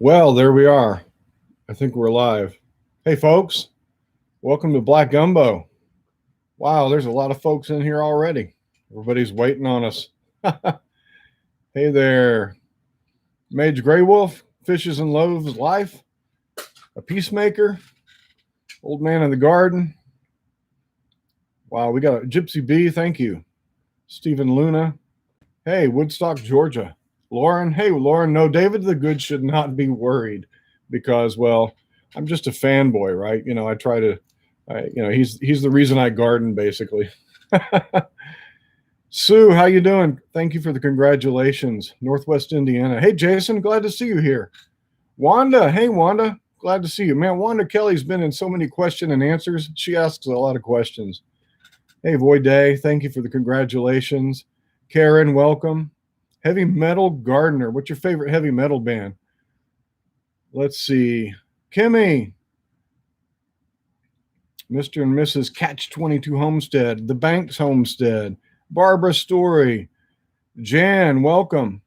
Well, there we are. I think we're live. Hey, folks, welcome to Black Gumbo. Wow, there's a lot of folks in here already. Everybody's waiting on us. Hey there, Mage Grey Wolf, Fishes and Loaves Life, a Peacemaker, Old Man in the Garden. Wow, we got a Gypsy Bee, thank you. Stephen Luna. Hey, Woodstock, Georgia. Lauren, hey, Lauren, no, David the Good should not be worried because, well, I'm just a fanboy, right? I try to, he's the reason I garden, basically. Sue, how you doing? Thank you for the congratulations. Northwest Indiana. Hey, Jason, glad to see you here. Wanda, hey, Wanda, glad to see you. Man, Wanda Kelly's been in so many question and answers. She asks a lot of questions. Hey, Void Day, thank you for the congratulations. Karen, welcome. Heavy Metal Gardener, what's your favorite heavy metal band? Let's see. Kimmy, Mr. and Mrs. Catch 22 Homestead, The Banks Homestead, Barbara Story, Jan, welcome.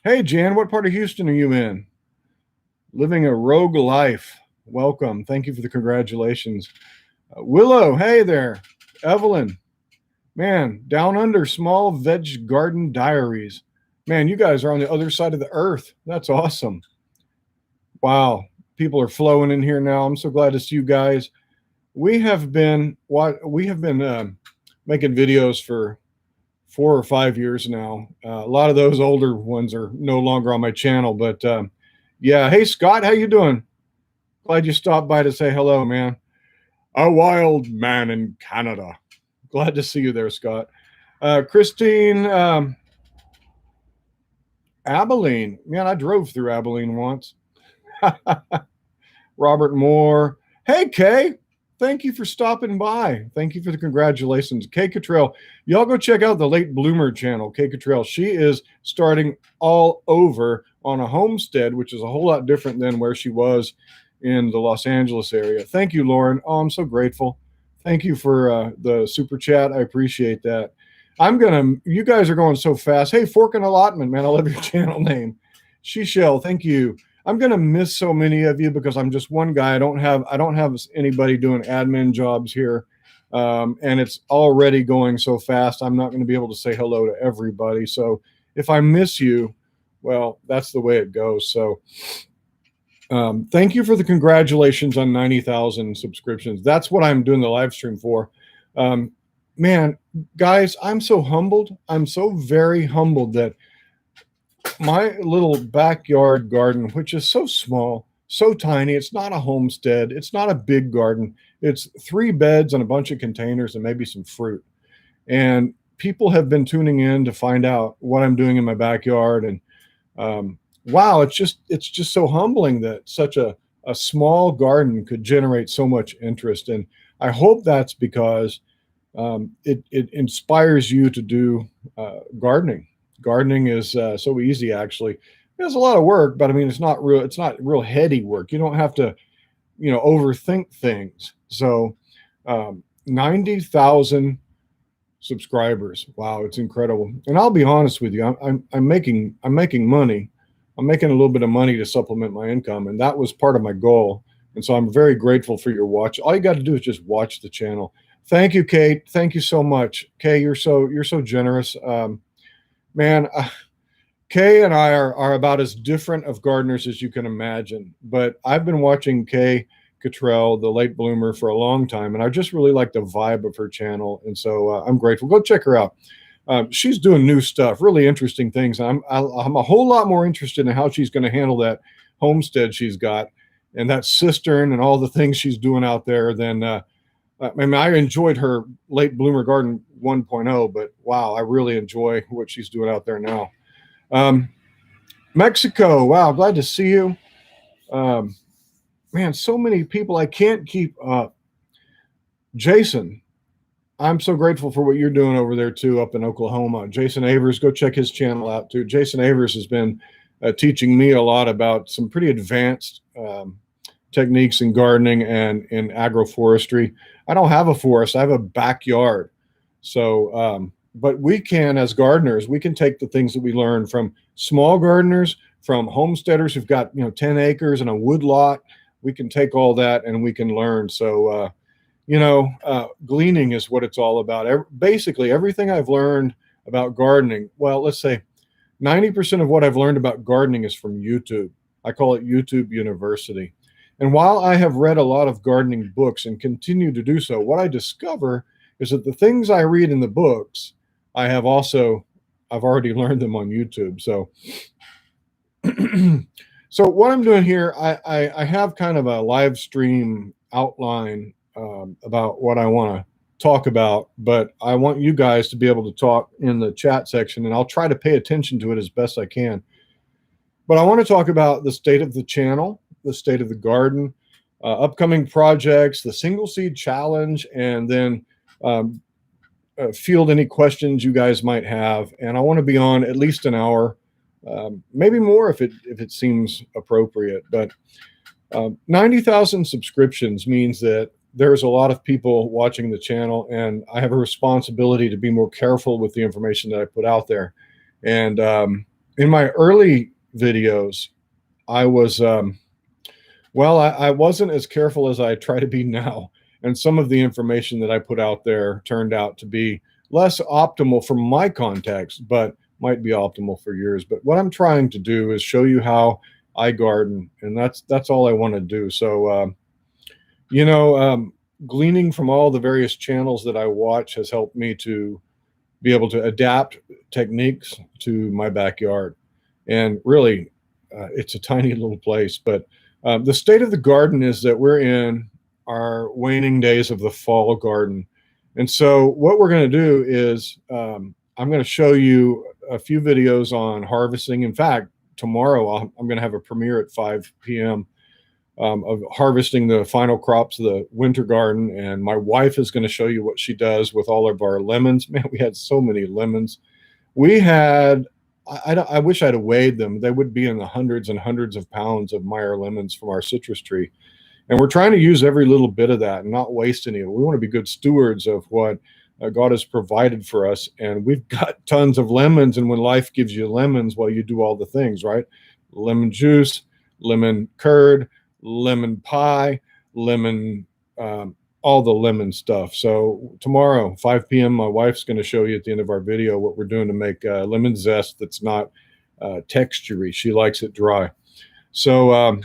Hey, Jan, what part of Houston are you in? Living a Rogue Life, welcome. Thank you for the congratulations. Willow, hey there. Evelyn, man, Down Under Small Veg Garden Diaries. Man, you guys are on the other side of the earth. That's awesome. Wow, people are flowing in here now. I'm so glad to see you guys. We have been making videos for 4 or 5 years now. A lot of those older ones are no longer on my channel, but yeah. Hey, Scott, how you doing? Glad you stopped by to say hello, man. A wild man in Canada. Glad to see you there, Scott. Christine, Abilene. Man, I drove through Abilene once. Robert Moore. Hey, Kay. Thank you for stopping by. Thank you for the congratulations. Kay Cottrell. Y'all go check out the Late Bloomer channel, Kay Cottrell. She is starting all over on a homestead, which is a whole lot different than where she was in the Los Angeles area. Thank you, Lauren. Oh, I'm so grateful. Thank you for the super chat. I appreciate that. You guys are going so fast. Hey, Fork and Allotment, man, I love your channel name. Sheshell, thank you. I'm going to miss so many of you because I'm just one guy. I don't have anybody doing admin jobs here. And it's already going so fast. I'm not going to be able to say hello to everybody. So if I miss you, well, that's the way it goes. So thank you for the congratulations on 90,000 subscriptions. That's what I'm doing the live stream for. Man, guys, I'm so humbled. I'm so very humbled that my little backyard garden, which is so small, so tiny, it's not a homestead, it's not a big garden. It's 3 beds and a bunch of containers and maybe some fruit. And people have been tuning in to find out what I'm doing in my backyard. And wow, it's just so humbling that such a small garden could generate so much interest. And I hope that's because it inspires you to do gardening. Gardening is so easy, actually. It's a lot of work, but I mean, it's not real heady work. You don't have to, overthink things. So 90,000 subscribers. Wow, it's incredible. And I'll be honest with you, I'm making money. I'm making a little bit of money to supplement my income, and that was part of my goal. And so I'm very grateful for your watch. All you got to do is just watch the channel. Thank you, Kate. Thank you so much. Kay, you're so generous. Man, Kay and I are about as different of gardeners as you can imagine. But I've been watching Kay Cottrell, the Late Bloomer, for a long time, and I just really like the vibe of her channel. And so I'm grateful. Go check her out. She's doing new stuff, really interesting things. I'm a whole lot more interested in how she's going to handle that homestead she's got and that cistern and all the things she's doing out there than I mean, I enjoyed her Late Bloomer Garden 1.0, but wow, I really enjoy what she's doing out there now. Mexico, wow, glad to see you. Man, so many people, I can't keep up. Jason, I'm so grateful for what you're doing over there too, up in Oklahoma. Jason Avers, go check his channel out too. Jason Avers has been teaching me a lot about some pretty advanced techniques in gardening and in agroforestry. I don't have a forest, I have a backyard. So, but we can, as gardeners, we can take the things that we learn from small gardeners, from homesteaders who've got 10 acres and a wood lot. We can take all that and we can learn. So gleaning is what it's all about. Basically, everything I've learned about gardening, well, let's say 90% of what I've learned about gardening is from YouTube. I call it YouTube University. And while I have read a lot of gardening books and continue to do so, what I discover is that the things I read in the books, I've already learned them on YouTube. So, so what I'm doing here, I have kind of a live stream outline about what I want to talk about, but I want you guys to be able to talk in the chat section, and I'll try to pay attention to it as best I can. But I want to talk about the state of the channel, the state of the garden, upcoming projects, the single seed challenge, and then field any questions you guys might have. And I want to be on at least an hour, maybe more if it seems appropriate. But 90,000 subscriptions means that there's a lot of people watching the channel, and I have a responsibility to be more careful with the information that I put out there. And in my early videos, I was, I wasn't as careful as I try to be now. And some of the information that I put out there turned out to be less optimal for my context, but might be optimal for yours. But what I'm trying to do is show you how I garden, and that's all I want to do. So, gleaning from all the various channels that I watch has helped me to be able to adapt techniques to my backyard. And really, it's a tiny little place, but the state of the garden is that we're in our waning days of the fall garden. And so what we're going to do is I'm going to show you a few videos on harvesting. In fact, tomorrow I'm going to have a premiere at 5 p.m. Of harvesting the final crops of the winter garden. And my wife is going to show you what she does with all of our lemons. Man, we had so many lemons. We had, I wish I'd have weighed them. They would be in the hundreds and hundreds of pounds of Meyer lemons from our citrus tree. And we're trying to use every little bit of that and not waste any of it. We want to be good stewards of what God has provided for us. And we've got tons of lemons. And when life gives you lemons, well, you do all the things, right? Lemon juice, lemon curd, lemon pie, lemon, all the lemon stuff. So tomorrow, 5 p.m., my wife's going to show you at the end of our video what we're doing to make lemon zest that's not textury. She likes it dry. So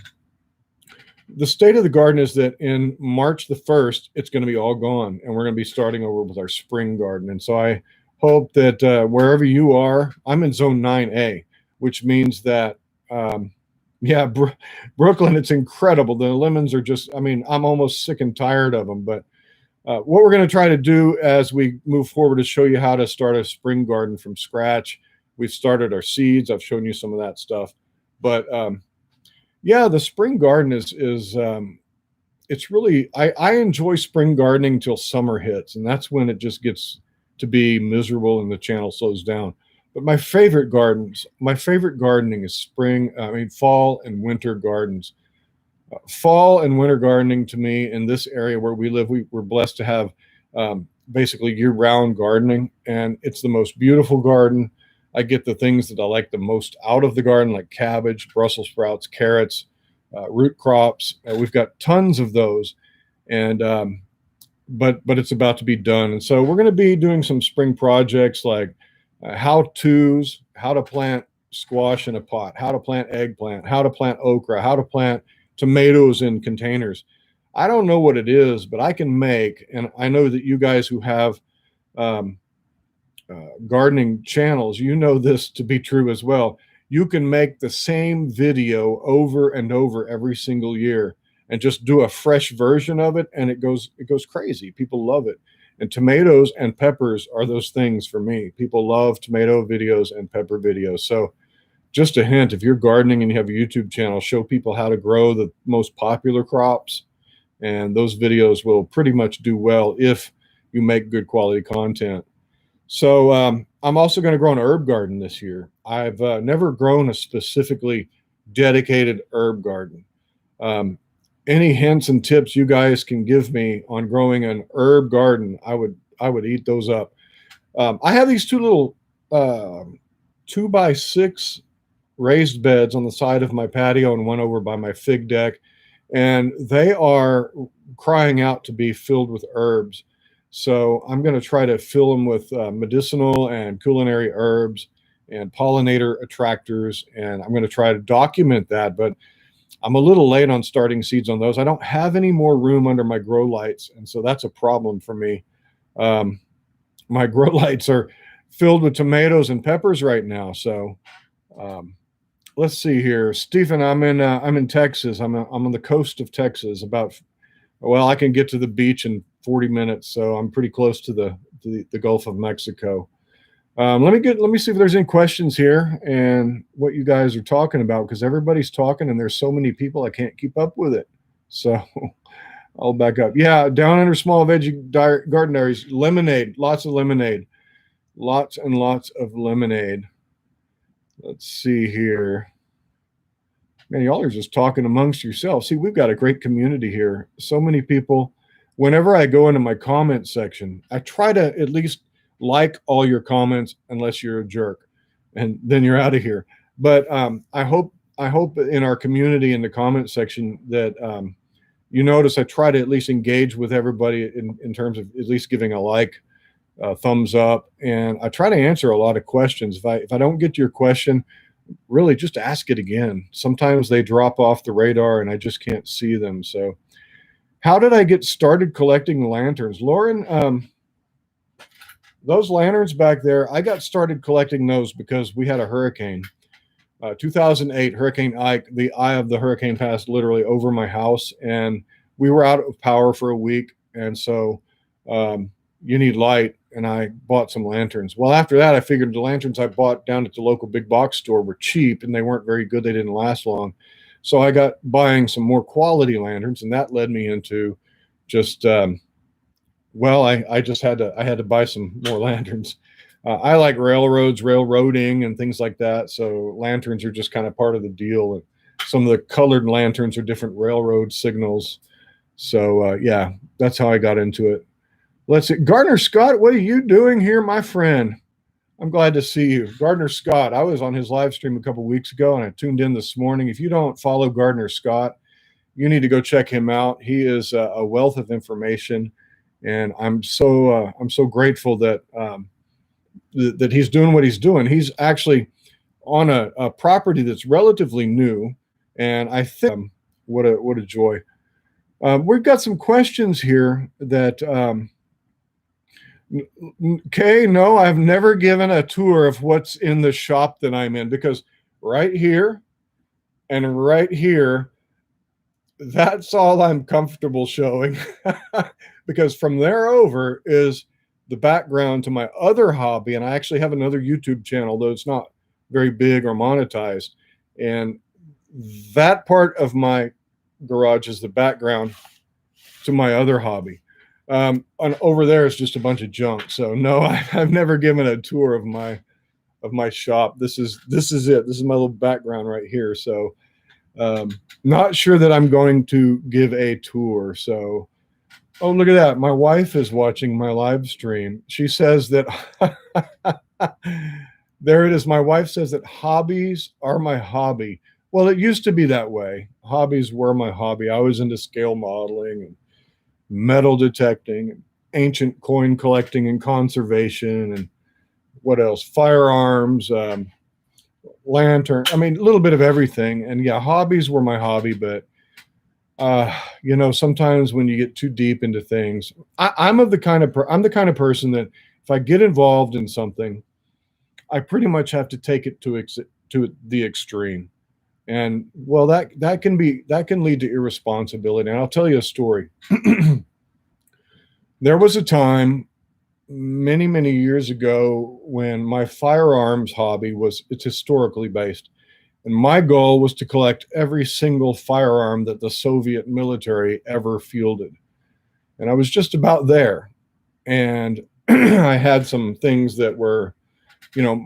the state of the garden is that in March the 1st, it's going to be all gone, and we're going to be starting over with our spring garden. And so I hope that wherever you are, I'm in zone 9A, which means that Brooklyn, it's incredible. The lemons are just, I'm almost sick and tired of them. But what we're going to try to do as we move forward is show you how to start a spring garden from scratch. We've started our seeds. I've shown you some of that stuff. But the spring garden is it's really, I enjoy spring gardening till summer hits. And that's when it just gets to be miserable and the channel slows down. But my favorite gardening is fall and winter gardens. Fall and winter gardening to me in this area where we live, we're blessed to have basically year-round gardening, and it's the most beautiful garden. I get the things that I like the most out of the garden, like cabbage, Brussels sprouts, carrots, root crops. We've got tons of those, and but it's about to be done. And so we're going to be doing some spring projects like how-tos, how to plant squash in a pot, how to plant eggplant, how to plant okra, how to plant tomatoes in containers. I don't know what it is, but I can make, and I know that you guys who have gardening channels, you know this to be true as well. You can make the same video over and over every single year and just do a fresh version of it, and it goes crazy. People love it. And tomatoes and peppers are those things for me. People love tomato videos and pepper videos. So just a hint, if you're gardening and you have a YouTube channel, show people how to grow the most popular crops. And those videos will pretty much do well if you make good quality content. So I'm also going to grow an herb garden this year. I've never grown a specifically dedicated herb garden. Any hints and tips you guys can give me on growing an herb garden, I would eat those up. I have these two little 2x6 raised beds on the side of my patio and one over by my fig deck, and they are crying out to be filled with herbs. So I'm going to try to fill them with medicinal and culinary herbs and pollinator attractors, and I'm going to try to document that. But I'm a little late on starting seeds on those. I don't have any more room under my grow lights, and so that's a problem for me. My grow lights are filled with tomatoes and peppers right now. So let's see here, Stephen. I'm in Texas. I'm on the coast of Texas. Well, I can get to the beach in 40 minutes, so I'm pretty close to the Gulf of Mexico. Let me see if there's any questions here and what you guys are talking about, because everybody's talking and there's so many people I can't keep up with it. So I'll back up. Yeah, down under small veggie garden areas, lemonade, lots of lemonade, lots and lots of lemonade. Let's see here. Man, y'all are just talking amongst yourselves. See, we've got a great community here. So many people. Whenever I go into my comment section, I try to at least like all your comments, unless you're a jerk, and then you're out of here. But I hope in our community in the comment section that you notice I try to at least engage with everybody in terms of at least giving a like, thumbs up, and I try to answer a lot of questions. If I don't get to your question, really just ask it again. Sometimes they drop off the radar and I just can't see them. So how did I get started collecting lanterns? Lauren, those lanterns back there, I got started collecting those because we had a hurricane. 2008, Hurricane Ike, the eye of the hurricane passed literally over my house, and we were out of power for a week. And so you need light, and I bought some lanterns. Well, after that, I figured the lanterns I bought down at the local big box store were cheap, and they weren't very good. They didn't last long. So I got buying some more quality lanterns, and that led me into just, well, I just had to buy some more lanterns. I like railroading and things like that. So lanterns are just kind of part of the deal. And some of the colored lanterns are different railroad signals. So yeah, that's how I got into it. Let's see. Gardner Scott, what are you doing here, my friend? I'm glad to see you. Gardner Scott, I was on his live stream a couple weeks ago, and I tuned in this morning. If you don't follow Gardner Scott, you need to go check him out. He is a wealth of information, and I'm so grateful that that he's doing what he's doing. He's actually on a property that's relatively new, and I think what a joy. We've got some questions here that Kay, no, I've never given a tour of what's in the shop that I'm in, because right here and right here, that's all I'm comfortable showing. Because from there over is the background to my other hobby, and I actually have another YouTube channel, though it's not very big or monetized. And that part of my garage is the background to my other hobby. And over there is just a bunch of junk. So no, I've never given a tour of my shop. This is it. This is my little background right here. So not sure that I'm going to give a tour. So, oh, look at that. My wife is watching my live stream. She says that there it is. My wife says that hobbies are my hobby. Well, it used to be that way. Hobbies were my hobby. I was into scale modeling and metal detecting, and ancient coin collecting and conservation, and what else? Firearms, lantern. I mean, a little bit of everything. And yeah, hobbies were my hobby, but you know, sometimes when you get too deep into things, I'm the kind of person that if I get involved in something, I pretty much have to take it to the extreme. And well, that can lead to irresponsibility. And I'll tell you a story. There was a time many, many years ago when my firearms hobby it's historically based. And my goal was to collect every single firearm that the Soviet military ever fielded. And I was just about there. And I had some things that were, you know,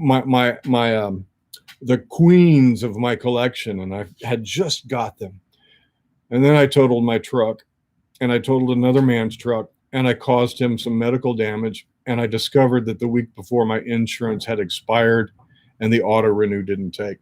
the queens of my collection, and I had just got them. And then I totaled my truck, and I totaled another man's truck, and I caused him some medical damage. And I discovered that the week before my insurance had expired and the auto renew didn't take.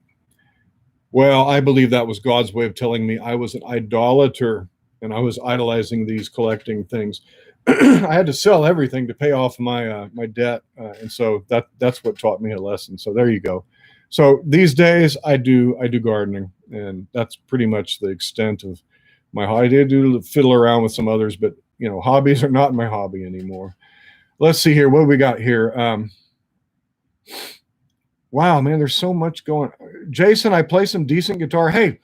Well, I believe that was God's way of telling me I was an idolater and I was idolizing these collecting things. I had to sell everything to pay off my debt, and so that's what taught me a lesson. So there you go. So these days I do gardening, and that's pretty much the extent of my hobby. I do fiddle around with some others, but hobbies are not my hobby anymore. Let's see here. What do we got here? Wow, man, there's so much going. Jason, I play some decent guitar. Hey,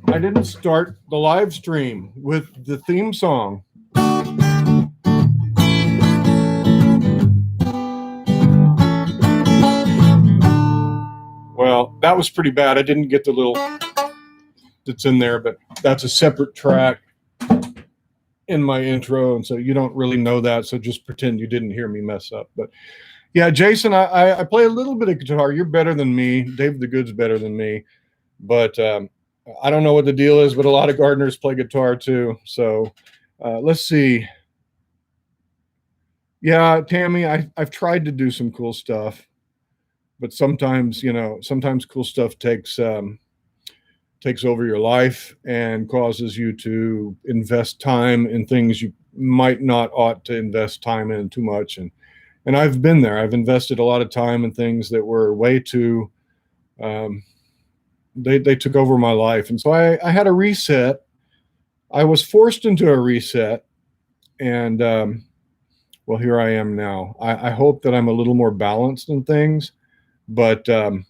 I didn't start the live stream with the theme song. Well, that was pretty bad. I didn't get the little that's in there, but that's a separate track in my intro, and so you don't really know that, so just pretend you didn't hear me mess up. But yeah, Jason, I play a little bit of guitar. You're better than me. Dave the Good's better than me, but I don't know what the deal is, but a lot of gardeners play guitar too. So let's see. Yeah, Tammy, I've tried to do some cool stuff, but sometimes cool stuff takes over your life and causes you to invest time in things you might not ought to invest time in too much. And I've been there. I've invested a lot of time in things that were way too they took over my life. And so I had a reset. I was forced into a reset, and well, here I am now. I hope that I'm a little more balanced in things, but well,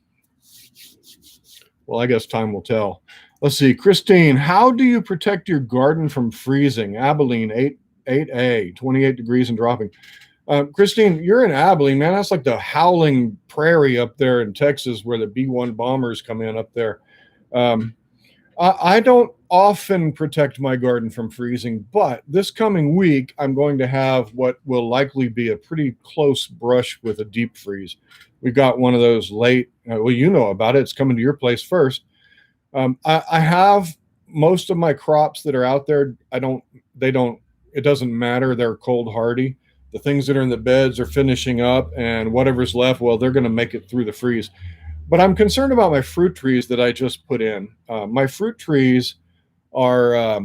I guess time will tell. Let's see. Christine, how do you protect your garden from freezing? Abilene, 8A, 28 degrees and dropping. Christine, you're in Abilene, man. That's like the howling prairie up there in Texas where the B-1 bombers come in up there. I don't often protect my garden from freezing, but this coming week, I'm going to have what will likely be a pretty close brush with a deep freeze. We got one of those late. Well, you know about it. It's coming to your place first. I have most of my crops that are out there. It doesn't matter. They're cold hardy. The things that are in the beds are finishing up, and whatever's left, well, they're going to make it through the freeze. But I'm concerned about my fruit trees that I just put in. My fruit trees are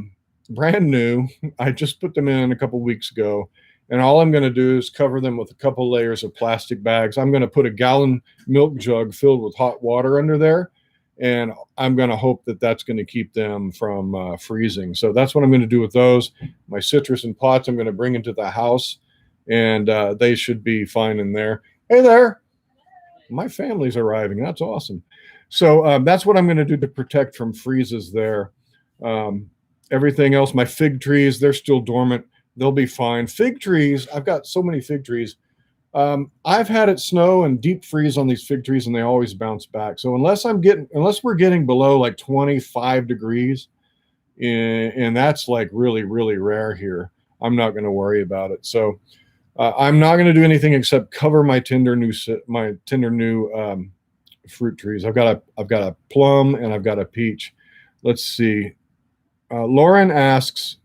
brand new. I just put them in a couple weeks ago. And all I'm going to do is cover them with a couple layers of plastic bags. I'm going to put a gallon milk jug filled with hot water under there. And I'm going to hope that that's going to keep them from freezing. So that's what I'm going to do with those. My citrus and pots I'm going to bring into the house, and they should be fine in there. Hey there. My family's arriving. That's awesome. So that's what I'm going to do to protect from freezes there. Everything else, my fig trees, they're still dormant. They'll be fine. Fig trees, I've got so many fig trees. I've had it snow and deep freeze on these fig trees, and they always bounce back. So unless we're getting below like 25 degrees, and that's like really, really rare here, I'm not going to worry about it. So I'm not going to do anything except cover my tender new fruit trees. I've got a plum and I've got a peach. Let's see. Lauren asks,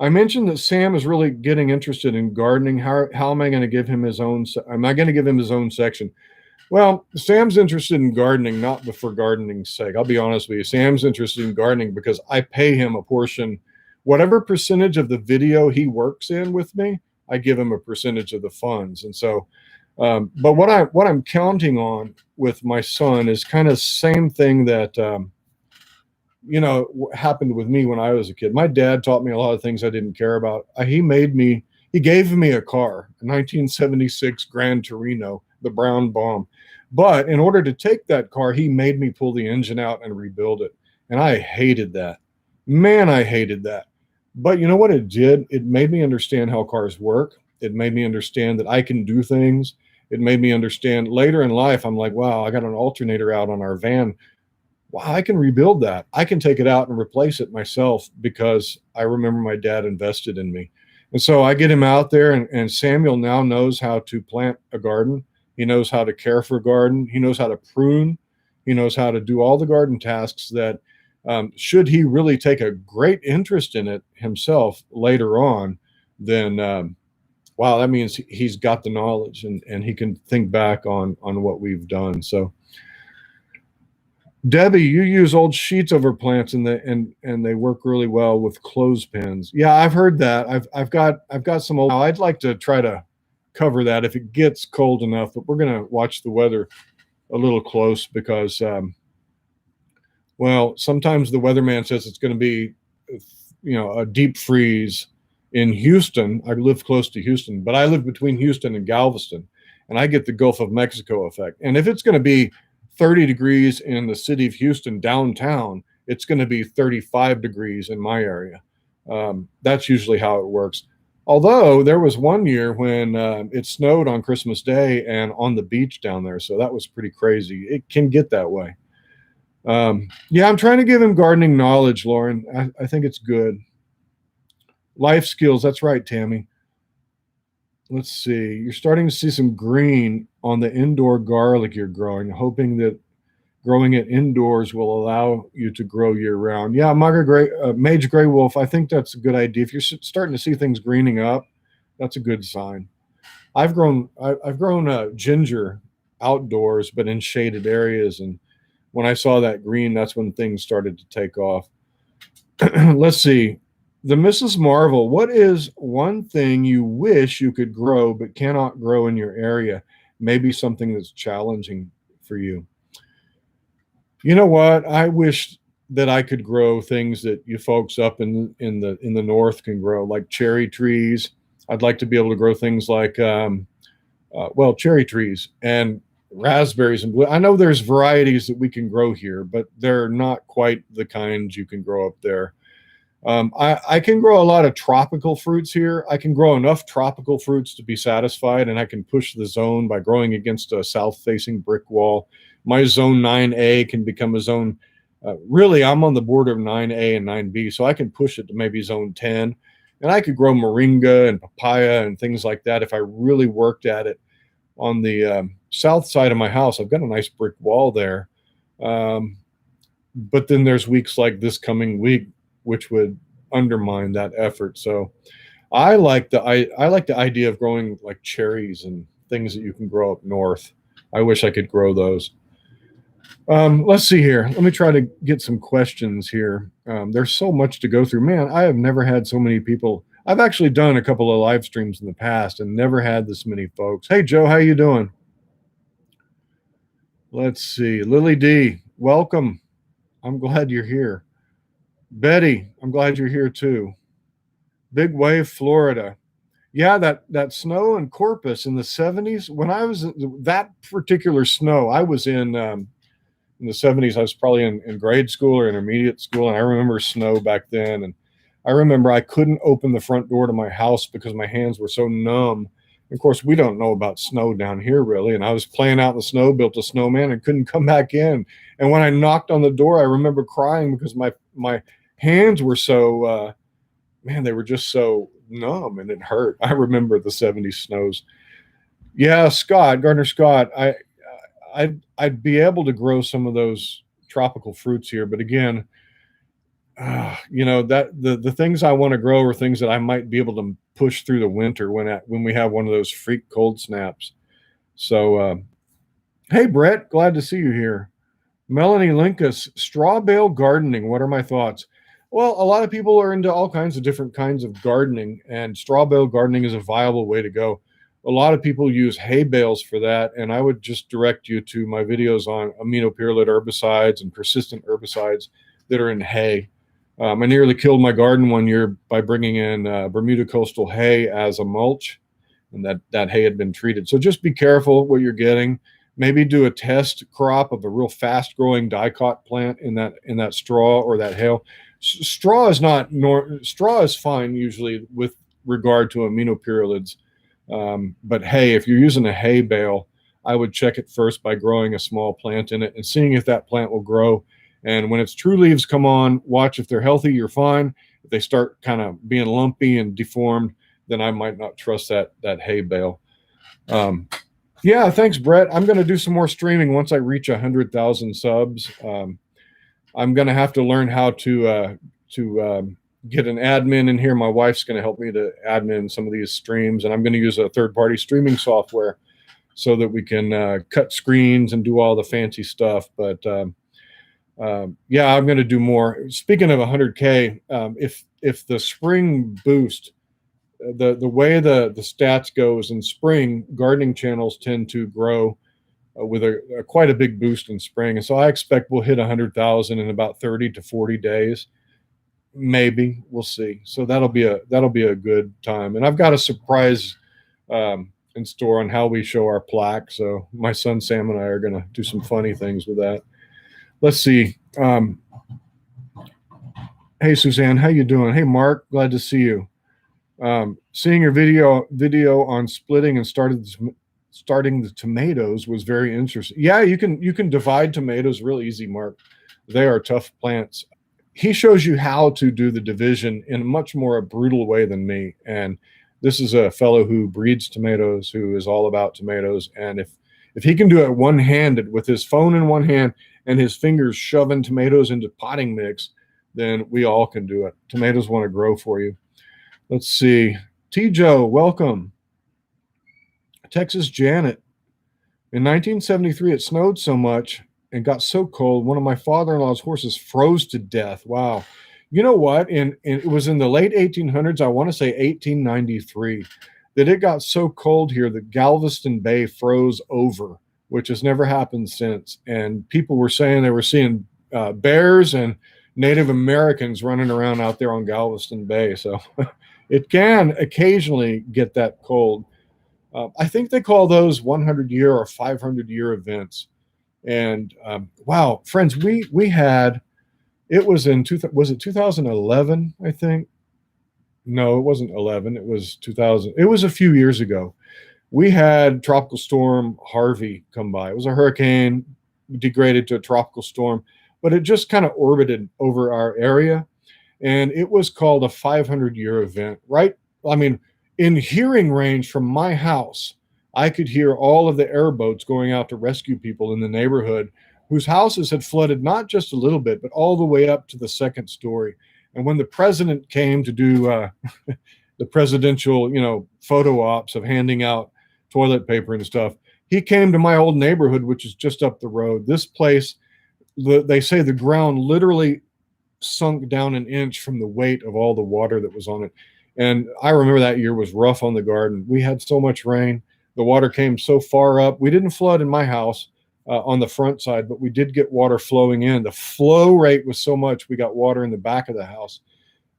I mentioned that Sam is really getting interested in gardening. How am I going to give him his own? Am I going to give him his own section? Well, Sam's interested in gardening, not for gardening's sake. I'll be honest with you. Sam's interested in gardening because I pay him a portion. Whatever percentage of the video he works in with me, I give him a percentage of the funds. And so, but what I'm counting on with my son is kind of same thing that, happened with me when I was a kid. My dad taught me a lot of things I didn't care about. He gave me a car, a 1976 Gran Torino, the brown bomb. But in order to take that car, he made me pull the engine out and rebuild it. And I hated that. Man, I hated that. But you know what it did? It made me understand how cars work. It made me understand that I can do things. It made me understand later in life, I'm like, wow, I got an alternator out on our van. Wow, I can rebuild that. I can take it out and replace it myself because I remember my dad invested in me. And so I get him out there, and Samuel now knows how to plant a garden. He knows how to care for a garden. He knows how to prune. He knows how to do all the garden tasks that should he really take a great interest in it himself later on, then, wow, that means he's got the knowledge and he can think back on what we've done. So Debbie, you use old sheets over plants and they work really well with clothespins. Yeah, I've heard that. I've got some old. I'd like to try to cover that if it gets cold enough, but we're gonna watch the weather a little close because well, sometimes the weatherman says it's going to be, a deep freeze in Houston. I live close to Houston, but I live between Houston and Galveston, and I get the Gulf of Mexico effect. And if it's going to be 30 degrees in the city of Houston downtown, it's going to be 35 degrees in my area. That's usually how it works. Although there was one year when it snowed on Christmas Day and on the beach down there, so that was pretty crazy. It can get that way. Yeah, I'm trying to give him gardening knowledge, Lauren. I think it's good. Life skills. That's right, Tammy. Let's see. You're starting to see some green on the indoor garlic you're growing, hoping that growing it indoors will allow you to grow year round. Yeah, Mage Gray Wolf. I think that's a good idea. If you're starting to see things greening up, that's a good sign. I've grown ginger outdoors, but in shaded areas, and when I saw that green, that's when things started to take off. Let's see. The Mrs. Marvel, what is one thing you wish you could grow but cannot grow in your area? Maybe something that's challenging for you. You know what? I wish that I could grow things that you folks up in the north can grow, like cherry trees. I'd like to be able to grow things like cherry trees and raspberries and blue. I know there's varieties that we can grow here, but they're not quite the kinds you can grow up there. I can grow a lot of tropical fruits here. I can grow enough tropical fruits to be satisfied, and I can push the zone by growing against a south-facing brick wall. My zone 9A can become a zone. Really, I'm on the border of 9A and 9B, so I can push it to maybe zone 10. And I could grow moringa and papaya and things like that if I really worked at it. On the south side of my house, I've got a nice brick wall there. But then there's weeks like this coming week, which would undermine that effort. So I like the idea of growing like cherries and things that you can grow up north. I wish I could grow those. Let's see here. Let me try to get some questions here. There's so much to go through. Man, I have never had so many people. I've actually done a couple of live streams in the past and never had this many folks. Hey, Joe, how you doing? Let's see. Lily D, welcome. I'm glad you're here. Betty, I'm glad you're here too. Big Wave, Florida. Yeah, that snow in Corpus in the 70s. When I was that particular snow, I was in the 70s. I was probably in grade school or intermediate school, and I remember snow back then. And I remember I couldn't open the front door to my house because my hands were so numb. Of course, we don't know about snow down here really. And I was playing out in the snow, built a snowman, and couldn't come back in. And when I knocked on the door, I remember crying because my hands were so they were just so numb and it hurt. I remember the 70s snows. Yeah, Gardner Scott. I'd be able to grow some of those tropical fruits here, but again, that the things I want to grow are things that I might be able to push through the winter when we have one of those freak cold snaps. So, hey Brett, glad to see you here. Melanie Linkus, straw bale gardening. What are my thoughts? Well, a lot of people are into all kinds of different kinds of gardening, and straw bale gardening is a viable way to go. A lot of people use hay bales for that, and I would just direct you to my videos on aminopyrrolate herbicides and persistent herbicides that are in hay. I nearly killed my garden one year by bringing in Bermuda coastal hay as a mulch, and that hay had been treated. So just be careful what you're getting. Maybe do a test crop of a real fast-growing dicot plant in that straw or that hay. Straw is fine usually with regard to aminopyrrolids. But hay, if you're using a hay bale, I would check it first by growing a small plant in it and seeing if that plant will grow. And when its true leaves come on, watch if they're healthy, you're fine. If they start kind of being lumpy and deformed, then I might not trust that hay bale. Yeah, thanks, Brett. I'm going to do some more streaming once I reach 100,000 subs. I'm going to have to learn how to get an admin in here. My wife's going to help me to admin some of these streams, and I'm going to use a third-party streaming software so that we can cut screens and do all the fancy stuff. But yeah, I'm going to do more. Speaking of 100K, if the spring boost, the way the stats goes in spring, gardening channels tend to grow with a quite a big boost in spring, and so I expect we'll hit 100,000 in about 30 to 40 days. Maybe we'll see. So that'll be a good time, and I've got a surprise in store on how we show our plaque. So my son Sam and I are going to do some funny things with that. Let's see. Hey Suzanne, how you doing? Hey Mark, glad to see you. Seeing your video on splitting and starting the tomatoes was very interesting. Yeah, you can divide tomatoes real easy, Mark. They are tough plants. He shows you how to do the division in a much more a brutal way than me. And this is a fellow who breeds tomatoes, who is all about tomatoes. And if he can do it one-handed with his phone in one hand and his fingers shoving tomatoes into potting mix, then we all can do it. Tomatoes want to grow for you. Let's see. T. Welcome. Texas Janet. In 1973, it snowed so much and got so cold, one of my father-in-law's horses froze to death. Wow. You know what? It was in the late 1800s, I want to say 1893, that it got so cold here that Galveston Bay froze over, which has never happened since. And people were saying they were seeing bears and Native Americans running around out there on Galveston Bay. So it can occasionally get that cold. I think they call those 100-year or 500-year events. And wow, friends, we had, it was in, was it 2011, I think? No, it wasn't 11. It was 2000. It was a few years ago. We had Tropical Storm Harvey come by. It was a hurricane, degraded to a tropical storm, but it just kind of orbited over our area. And it was called a 500-year event, right? I mean, in hearing range from my house, I could hear all of the airboats going out to rescue people in the neighborhood whose houses had flooded not just a little bit, but all the way up to the second story. And when the president came to do the presidential, photo ops of handing out toilet paper and stuff, he came to my old neighborhood, which is just up the road. This place, they say the ground literally sunk down an inch from the weight of all the water that was on it. And I remember that year was rough on the garden. We had so much rain. The water came so far up. We didn't flood in my house on the front side, but we did get water flowing in. The flow rate was so much, we got water in the back of the house.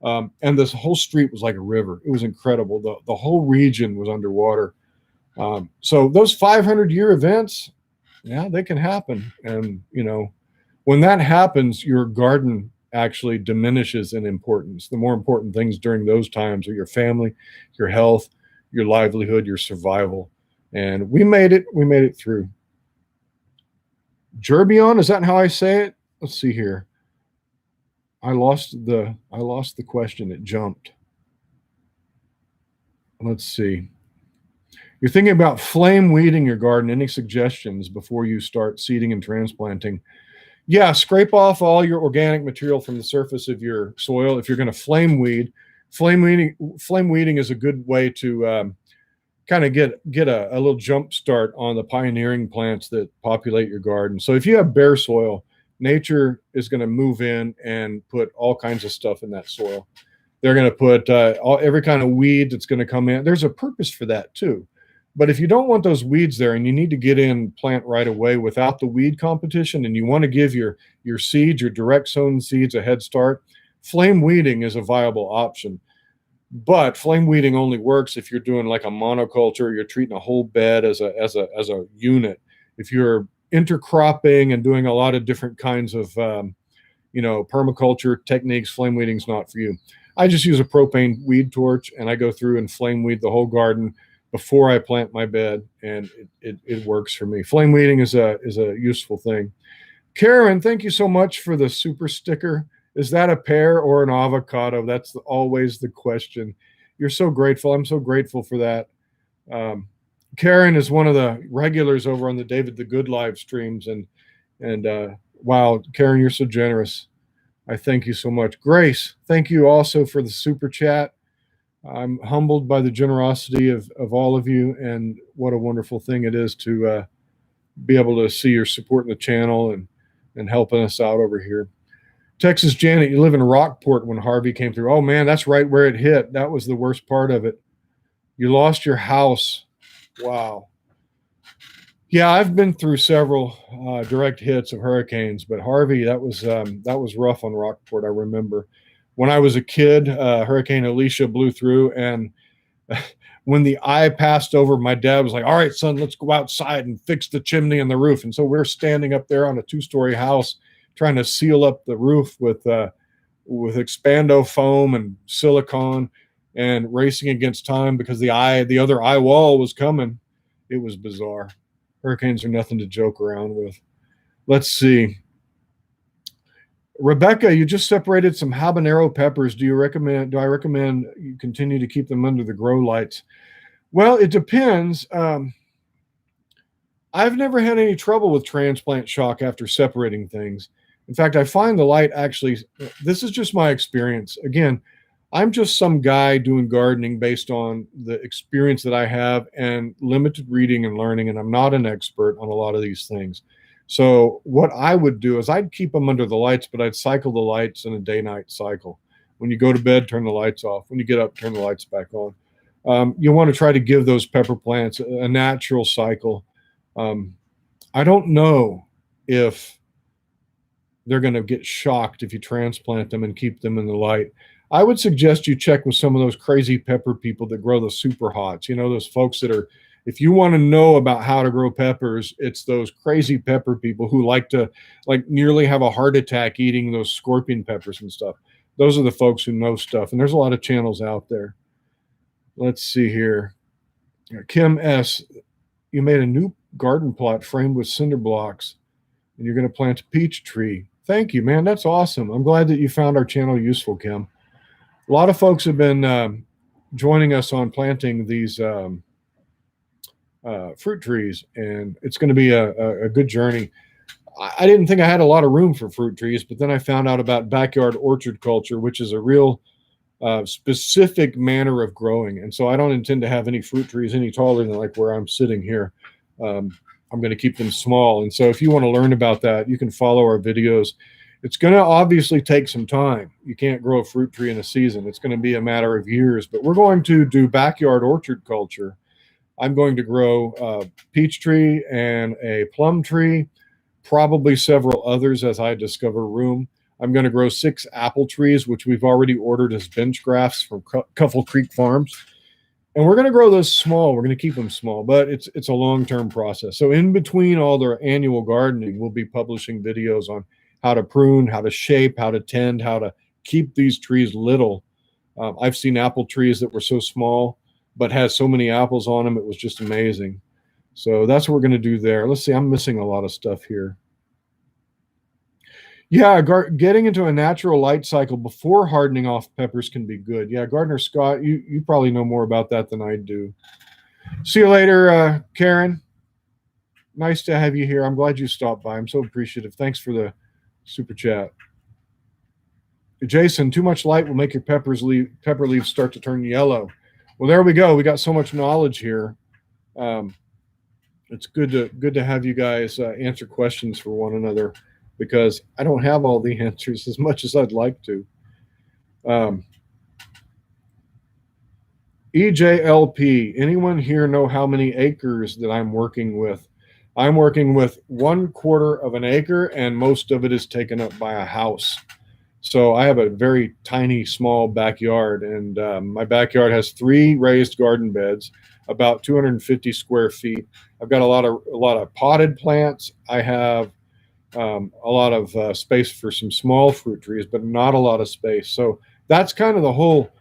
And this whole street was like a river. It was incredible. The whole region was underwater. So those 500-year events, yeah, they can happen. And, when that happens, your garden actually diminishes in importance. The more important things during those times are your family, your health, your livelihood, your survival. And we made it through. Gerbion, is that how I say it? Let's see here. I lost the question. It jumped. Let's see. You're thinking about flame weeding your garden. Any suggestions before you start seeding and transplanting? Yeah, scrape off all your organic material from the surface of your soil. If you're going to flame weed, flame weeding is a good way to kind of get a little jump start on the pioneering plants that populate your garden. So if you have bare soil, nature is going to move in and put all kinds of stuff in that soil. They're going to put every kind of weed that's going to come in. There's a purpose for that too. But if you don't want those weeds there and you need to get in plant right away without the weed competition, and you want to give your seeds, your direct sown seeds, a head start, flame weeding is a viable option. But flame weeding only works if you're doing like a monoculture, you're treating a whole bed as a unit. If you're intercropping and doing a lot of different kinds of permaculture techniques, flame weeding is not for you. I just use a propane weed torch and I go through and flame weed the whole garden before I plant my bed, and it works for me. Flame weeding is a useful thing. Karen, thank you so much for the super sticker. Is that a pear or an avocado? That's always the question. You're so grateful. I'm so grateful for that. Karen is one of the regulars over on the David the Good live streams, and wow, Karen, you're so generous. I thank you so much. Grace, thank you also for the super chat. I'm humbled by the generosity of all of you, and what a wonderful thing it is to be able to see your support in the channel and helping us out over here. Texas Janet, you live in Rockport when Harvey came through. Oh man, that's right where it hit. That was the worst part of it. You lost your house. Wow. Yeah, I've been through several direct hits of hurricanes, but Harvey, that was rough on Rockport. I remember when I was a kid, Hurricane Alicia blew through, and when the eye passed over, my dad was like, "All right, son, let's go outside and fix the chimney and the roof." And so we're standing up there on a two-story house, trying to seal up the roof with expando foam and silicone, and racing against time because the other eye wall was coming. It was bizarre. Hurricanes are nothing to joke around with. Let's see. Rebecca, you just separated some habanero peppers. Do I recommend you continue to keep them under the grow lights? Well, it depends. I've never had any trouble with transplant shock after separating things. In fact, I find the light actually, this is just my experience. Again, I'm just some guy doing gardening based on the experience that I have and limited reading and learning, and I'm not an expert on a lot of these things. So what I would do is I'd keep them under the lights, but I'd cycle the lights in a day-night cycle. When you go to bed, turn the lights off. When you get up, turn the lights back on. You want to try to give those pepper plants a natural cycle. I don't know if they're going to get shocked if you transplant them and keep them in the light. I would suggest you check with some of those crazy pepper people that grow the super hots. You know, those folks that are, if you want to know about how to grow peppers, it's those crazy pepper people who like to nearly have a heart attack eating those scorpion peppers and stuff. Those are the folks who know stuff. And there's a lot of channels out there. Let's see here. Kim S., you made a new garden plot framed with cinder blocks, and you're going to plant a peach tree. Thank you, man. That's awesome. I'm glad that you found our channel useful, Kim. A lot of folks have been joining us on planting these fruit trees, and it's going to be a good journey. I didn't think I had a lot of room for fruit trees, but then I found out about backyard orchard culture, which is a real specific manner of growing. And so I don't intend to have any fruit trees any taller than like where I'm sitting here. I'm going to keep them small. And so if you want to learn about that, you can follow our videos. It's going to obviously take some time. You can't grow a fruit tree in a season. It's going to be a matter of years, but we're going to do backyard orchard culture. I'm going to grow a peach tree and a plum tree, probably several others as I discover room. I'm going to grow 6 apple trees, which we've already ordered as bench grafts from Cuffle Creek Farms. And we're going to grow those small. We're going to keep them small, but it's a long-term process. So in between all the annual gardening, we'll be publishing videos on how to prune, how to shape, how to tend, how to keep these trees little. I've seen apple trees that were so small, but has so many apples on them. It was just amazing. So that's what we're going to do there. Let's see. I'm missing a lot of stuff here. Yeah, getting into a natural light cycle before hardening off peppers can be good. Yeah, Gardner Scott, you probably know more about that than I do. See you later, Karen. Nice to have you here. I'm glad you stopped by. I'm so appreciative. Thanks for the super chat. Jason, too much light will make your pepper leaves start to turn yellow. Well, there we go. We got so much knowledge here. It's good to have you guys answer questions for one another, because I don't have all the answers as much as I'd like to. EJLP, anyone here know how many acres that I'm working with? I'm working with 1/4 of an acre, and most of it is taken up by a house. So I have a very tiny, small backyard, and my backyard has 3 raised garden beds, about 250 square feet. I've got a lot of potted plants. I have a lot of space for some small fruit trees, but not a lot of space. So that's kind of the whole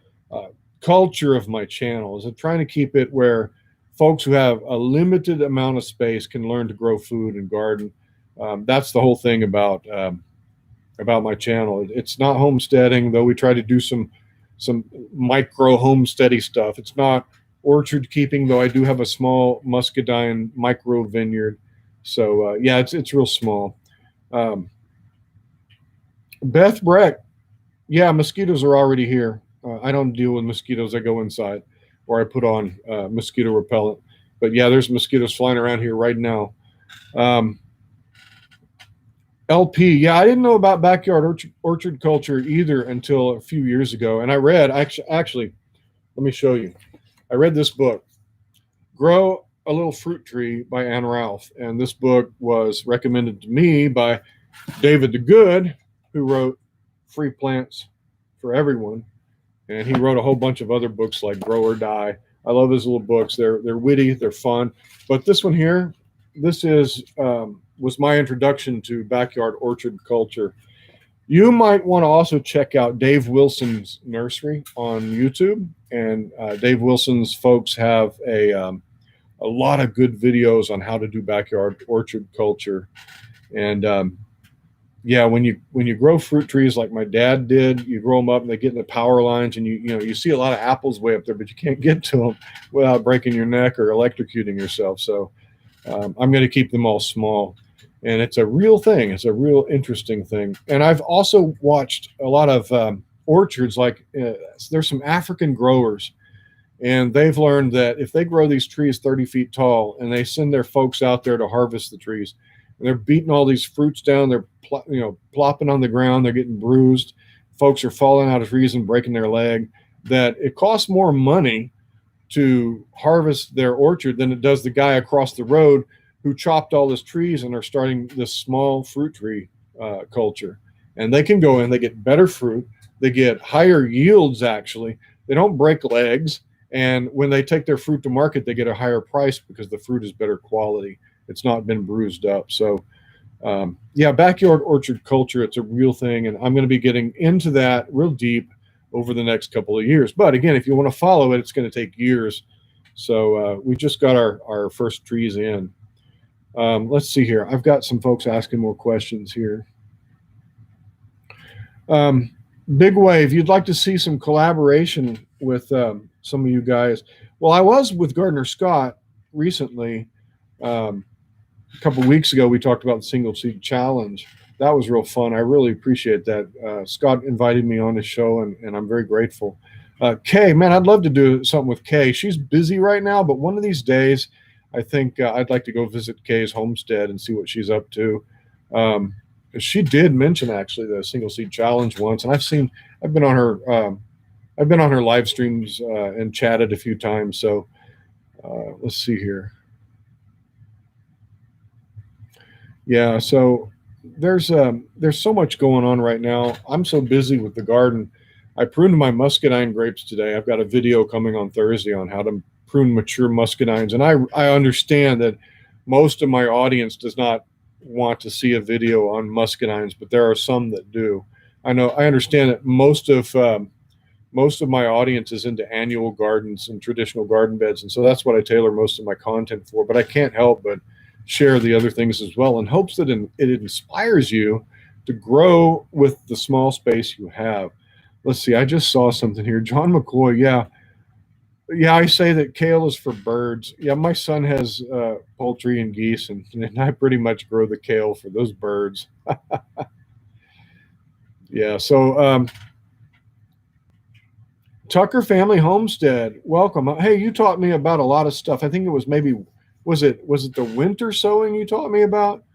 culture of my channel, is I'm trying to keep it where folks who have a limited amount of space can learn to grow food and garden. That's the whole thing about my channel. It's not homesteading, though we try to do some micro homesteady stuff. It's not orchard keeping, though I do have a small Muscadine micro vineyard. So yeah, it's real small. Beth Breck, yeah, mosquitoes are already here. I don't deal with mosquitoes. I go inside or I put on mosquito repellent. But yeah, there's mosquitoes flying around here right now. Um, LP, yeah, I didn't know about backyard orchard culture either until a few years ago. And I read, actually, let me show you. I read this book, Grow a Little Fruit Tree by Anne Ralph. And this book was recommended to me by David the Good, who wrote Free Plants for Everyone. And he wrote a whole bunch of other books like Grow or Die. I love his little books. They're witty, they're fun. But this one here, this is was my introduction to backyard orchard culture. You might want to also check out Dave Wilson's nursery on YouTube. And Dave Wilson's folks have a lot of good videos on how to do backyard orchard culture. And yeah, when you grow fruit trees like my dad did, you grow them up and they get in the power lines, and you see a lot of apples way up there, but you can't get to them without breaking your neck or electrocuting yourself. So I'm going to keep them all small, and it's a real thing. It's a real interesting thing. And I've also watched a lot of orchards. Like there's some African growers, and they've learned that if they grow these trees 30 feet tall and they send their folks out there to harvest the trees, and they're beating all these fruits down, they're plopping on the ground, they're getting bruised, folks are falling out of trees and breaking their leg, that it costs more money to harvest their orchard than it does the guy across the road who chopped all his trees and are starting this small fruit tree culture. And they can go in, they get better fruit, they get higher yields actually, they don't break legs, and when they take their fruit to market, they get a higher price because the fruit is better quality. It's not been bruised up. So yeah, backyard orchard culture, it's a real thing. And I'm going to be getting into that real deep over the next couple of years. But again, if you want to follow it, it's going to take years. So we just got our first trees in. Let's see here. I've got some folks asking more questions here. Big Wave, you'd like to see some collaboration with some of you guys. Well, I was with Gardner Scott recently. A couple of weeks ago, we talked about the single seed challenge. That was real fun. I really appreciate that. Scott invited me on his show, and I'm very grateful. Kay, man, I'd love to do something with Kay. She's busy right now, but one of these days, I think I'd like to go visit Kay's homestead and see what she's up to. She did mention actually the single seed challenge once, and I've been on her live streams and chatted a few times. So let's see here. Yeah, so there's so much going on right now. I'm so busy with the garden. I pruned my muscadine grapes today. I've got a video coming on Thursday on how to prune mature muscadines, and I understand that most of my audience does not want to see a video on muscadines, but there are some that do. I understand that most of my audience is into annual gardens and traditional garden beds, and so that's what I tailor most of my content for. But I can't help but share the other things as well in hopes that it inspires you to grow with the small space you have. Let's see, I just saw something here. John McCoy, yeah, I say that kale is for birds. Yeah, my son has poultry and geese, and I pretty much grow the kale for those birds. Yeah, so Tucker Family Homestead, welcome. Hey, you taught me about a lot of stuff. I think it was was it the winter sowing you taught me about?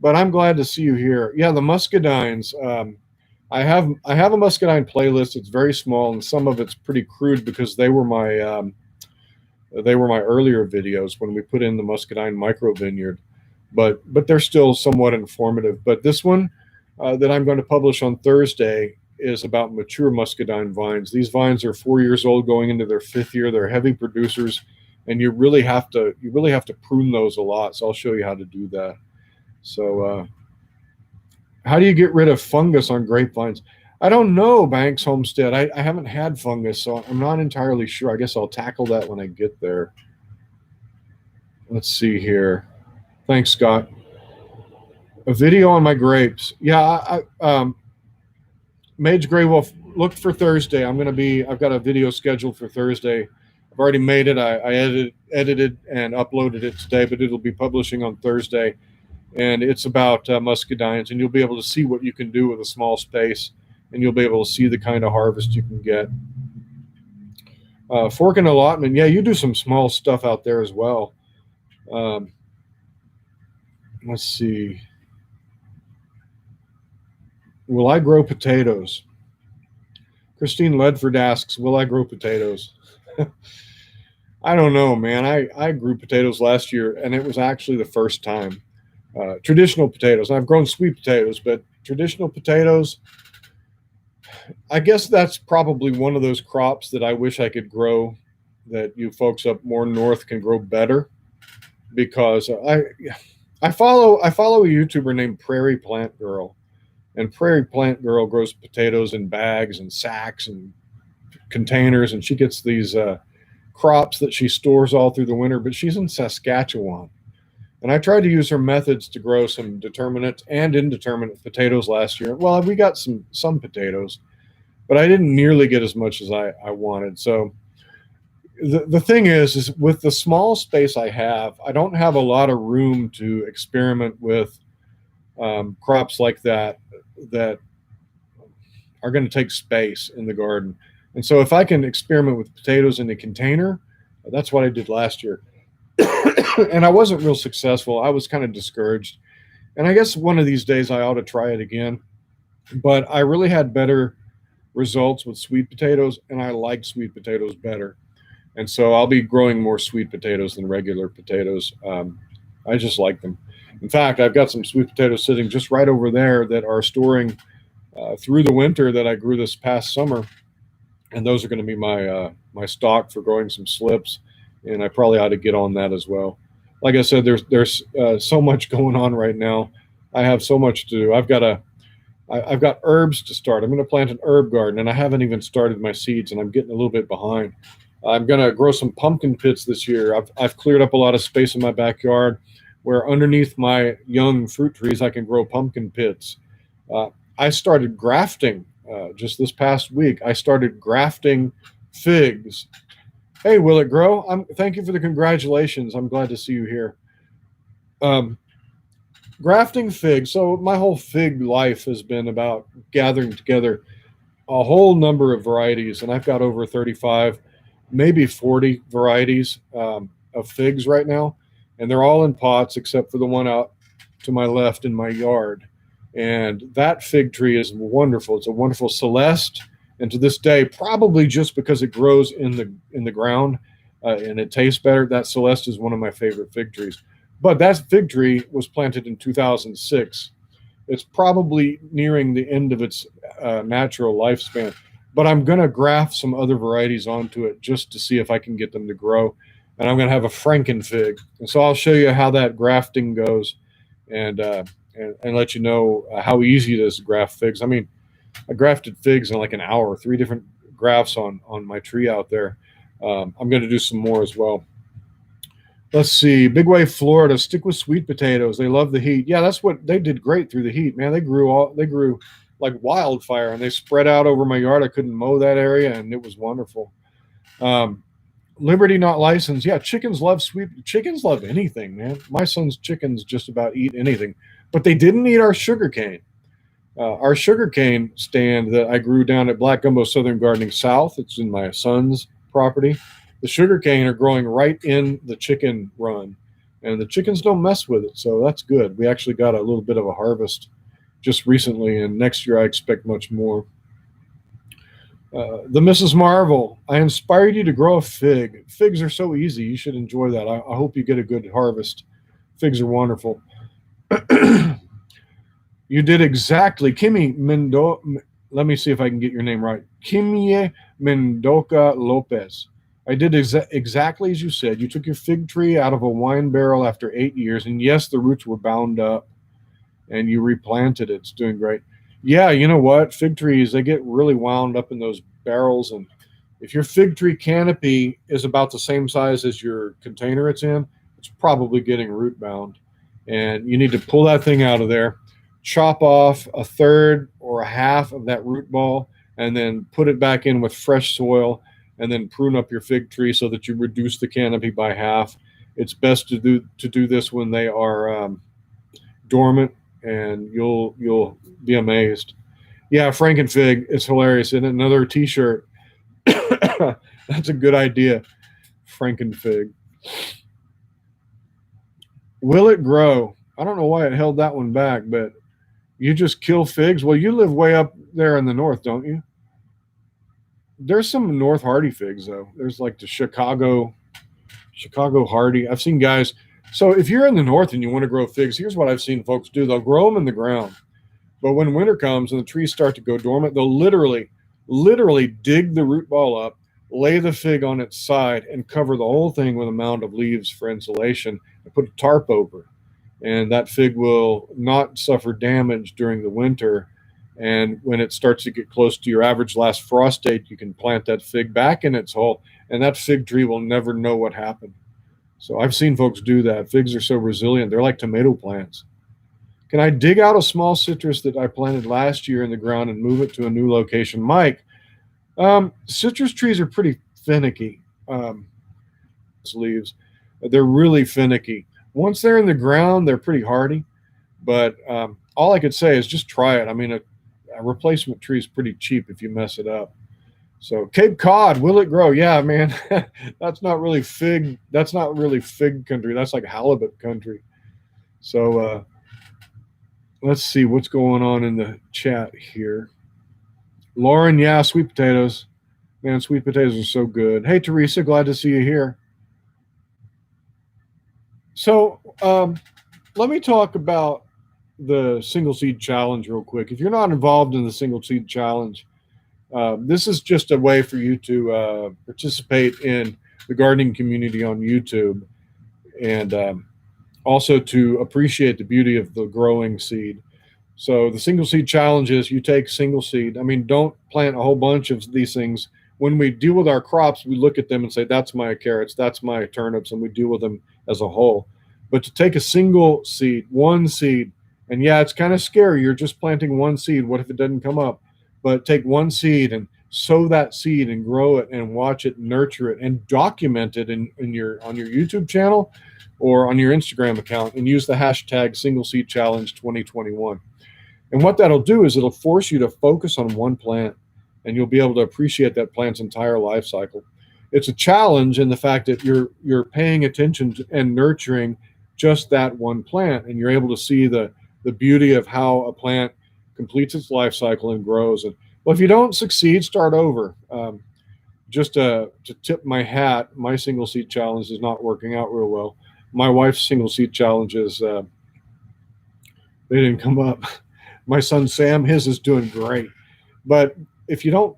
But I'm glad to see you here. Yeah, the muscadines. I have a muscadine playlist. It's very small, and some of it's pretty crude because they were my earlier videos when we put in the muscadine micro vineyard. But they're still somewhat informative. But this one that I'm going to publish on Thursday is about mature muscadine vines. These vines are 4 years old, going into their 5th year. They're heavy producers, and you really have to prune those a lot. So I'll show you how to do that. So how do you get rid of fungus on grapevines? I don't know, Banks Homestead. I haven't had fungus, so I'm not entirely sure. I guess I'll tackle that when I get there. Let's see here. Thanks, Scott. A video on my grapes. Yeah, Mage Gray Wolf, look for Thursday. I've got a video scheduled for Thursday. I've already made it. I edited and uploaded it today, but it'll be publishing on Thursday. and it's about muscadines, and you'll be able to see what you can do with a small space, and you'll be able to see the kind of harvest you can get. Fork and allotment, yeah, you do some small stuff out there as well. Um, let's see. Will I grow potatoes? Christine Ledford asks, will I grow potatoes? I don't know, man. I grew potatoes last year, and it was actually the first time. Traditional potatoes. I've grown sweet potatoes, but traditional potatoes, I guess that's probably one of those crops that I wish I could grow, that you folks up more north can grow better, because I follow a YouTuber named Prairie Plant Girl, and Prairie Plant Girl grows potatoes in bags and sacks and containers, and she gets these crops that she stores all through the winter. But she's in Saskatchewan, and I tried to use her methods to grow some determinate and indeterminate potatoes last year. Well, we got some potatoes, but I didn't nearly get as much as I wanted. So the thing is with the small space I have, I don't have a lot of room to experiment with crops like that are going to take space in the garden. And so if I can experiment with potatoes in a container, that's what I did last year. And I wasn't real successful. I was kind of discouraged. And I guess one of these days I ought to try it again. But I really had better results with sweet potatoes, and I liked sweet potatoes better. And so I'll be growing more sweet potatoes than regular potatoes. I just like them. In fact, I've got some sweet potatoes sitting just right over there that are storing through the winter that I grew this past summer, and those are going to be my stock for growing some slips. And I probably ought to get on that as well. Like I said, there's so much going on right now. I have so much to do. I've got herbs to start. I'm going to plant an herb garden, and I haven't even started my seeds, and I'm getting a little bit behind. I'm going to grow some pumpkin pits this year. I've cleared up a lot of space in my backyard where underneath my young fruit trees I can grow pumpkin pits. Uh, I started grafting just this past week. I started grafting figs. Hey, will it grow? Thank you for the congratulations. I'm glad to see you here. Um, Grafting figs. So my whole fig life has been about gathering together a whole number of varieties, and I've got over 35, maybe 40 varieties of figs right now, and they're all in pots except for the one out to my left in my yard. And that fig tree is wonderful. It's a wonderful Celeste, and to this day, probably just because it grows in the ground and it tastes better, that Celeste is one of my favorite fig trees. But that fig tree was planted in 2006. It's probably nearing the end of its natural lifespan. But I'm going to graft some other varieties onto it just to see if I can get them to grow. And I'm going to have a Frankenfig. And so I'll show you how that grafting goes, and let you know how easy it is to graft figs. I mean, I grafted figs in like an hour, 3 different grafts on my tree out there. I'm going to do some more as well. Let's see. Big Wave, Florida. Stick with sweet potatoes. They love the heat. Yeah, that's what they did. Great through the heat, man. They grew like wildfire, and they spread out over my yard. I couldn't mow that area, and it was wonderful. Um, Liberty not licensed. Yeah, chickens love anything, man. My son's chickens just about eat anything, but they didn't eat our sugar cane. Our sugar cane stand that I grew down at Black Gumbo Southern Gardening South. It's in my son's property. The sugar cane are growing right in the chicken run, and the chickens don't mess with it, so that's good. We actually got a little bit of a harvest just recently, and next year I expect much more. The Mrs. Marvel, I inspired you to grow a fig. Figs are so easy. You should enjoy that. I hope you get a good harvest. Figs are wonderful. You did exactly. Kimmy Mendo. Let me see if I can get your name right. Kimie Mendoca Lopez. I did exactly as you said. You took your fig tree out of a wine barrel after 8 years, and yes, the roots were bound up, and you replanted it. It's doing great. Yeah, you know what? Fig trees, they get really wound up in those barrels, and if your fig tree canopy is about the same size as your container it's in, it's probably getting root bound, and you need to pull that thing out of there, chop off a third or a half of that root ball, and then put it back in with fresh soil, and then prune up your fig tree so that you reduce the canopy by half. It's best to do this when they are dormant, and you'll be amazed. Yeah, Frankenfig is hilarious. And another T-shirt. That's a good idea. Frankenfig. Will it grow? I don't know why it held that one back, but you just kill figs. Well, you live way up there in the north, don't you? There's some North Hardy figs though. There's like the Chicago Hardy. I've seen guys. So if you're in the north and you want to grow figs, here's what I've seen folks do. They'll grow them in the ground. But when winter comes and the trees start to go dormant, they'll literally dig the root ball up, lay the fig on its side, and cover the whole thing with a mound of leaves for insulation and put a tarp over. And that fig will not suffer damage during the winter. And when it starts to get close to your average last frost date, you can plant that fig back in its hole, and that fig tree will never know what happened. So I've seen folks do that. Figs are so resilient. They're like tomato plants. Can I dig out a small citrus that I planted last year in the ground and move it to a new location? Mike, citrus trees are pretty finicky. Leaves, they're really finicky. Once they're in the ground, they're pretty hardy. But all I could say is just try it. I mean, a replacement tree is pretty cheap if you mess it up. So Cape Cod, will it grow? Yeah, man. That's not really fig. That's not really fig country. That's like halibut country. So let's see what's going on in the chat here. Lauren, yeah, sweet potatoes. Man, sweet potatoes are so good. Hey, Teresa, glad to see you here. So let me talk about the single seed challenge real quick. If you're not involved in the single seed challenge, this is just a way for you to participate in the gardening community on YouTube, and also to appreciate the beauty of the growing seed. So the single seed challenge is you take single seed. I mean, don't plant a whole bunch of these things. When we deal with our crops, we look at them and say, that's my carrots, that's my turnips, and we deal with them as a whole. But to take a single seed, one seed, and yeah, it's kind of scary. You're just planting one seed. What if it doesn't come up? But take one seed and sow that seed and grow it and watch it, nurture it, and document it on your YouTube channel or on your Instagram account, and use the hashtag Single Seed Challenge 2021. And what that'll do is it'll force you to focus on one plant, and you'll be able to appreciate that plant's entire life cycle. It's a challenge in the fact that you're paying attention to and nurturing just that one plant, and you're able to see the beauty of how a plant completes its life cycle and grows. And well, if you don't succeed, start over. Just to tip my hat, my single seed challenge is not working out real well. My wife's single seed challenges, they didn't come up. My son Sam, his is doing great. But if you don't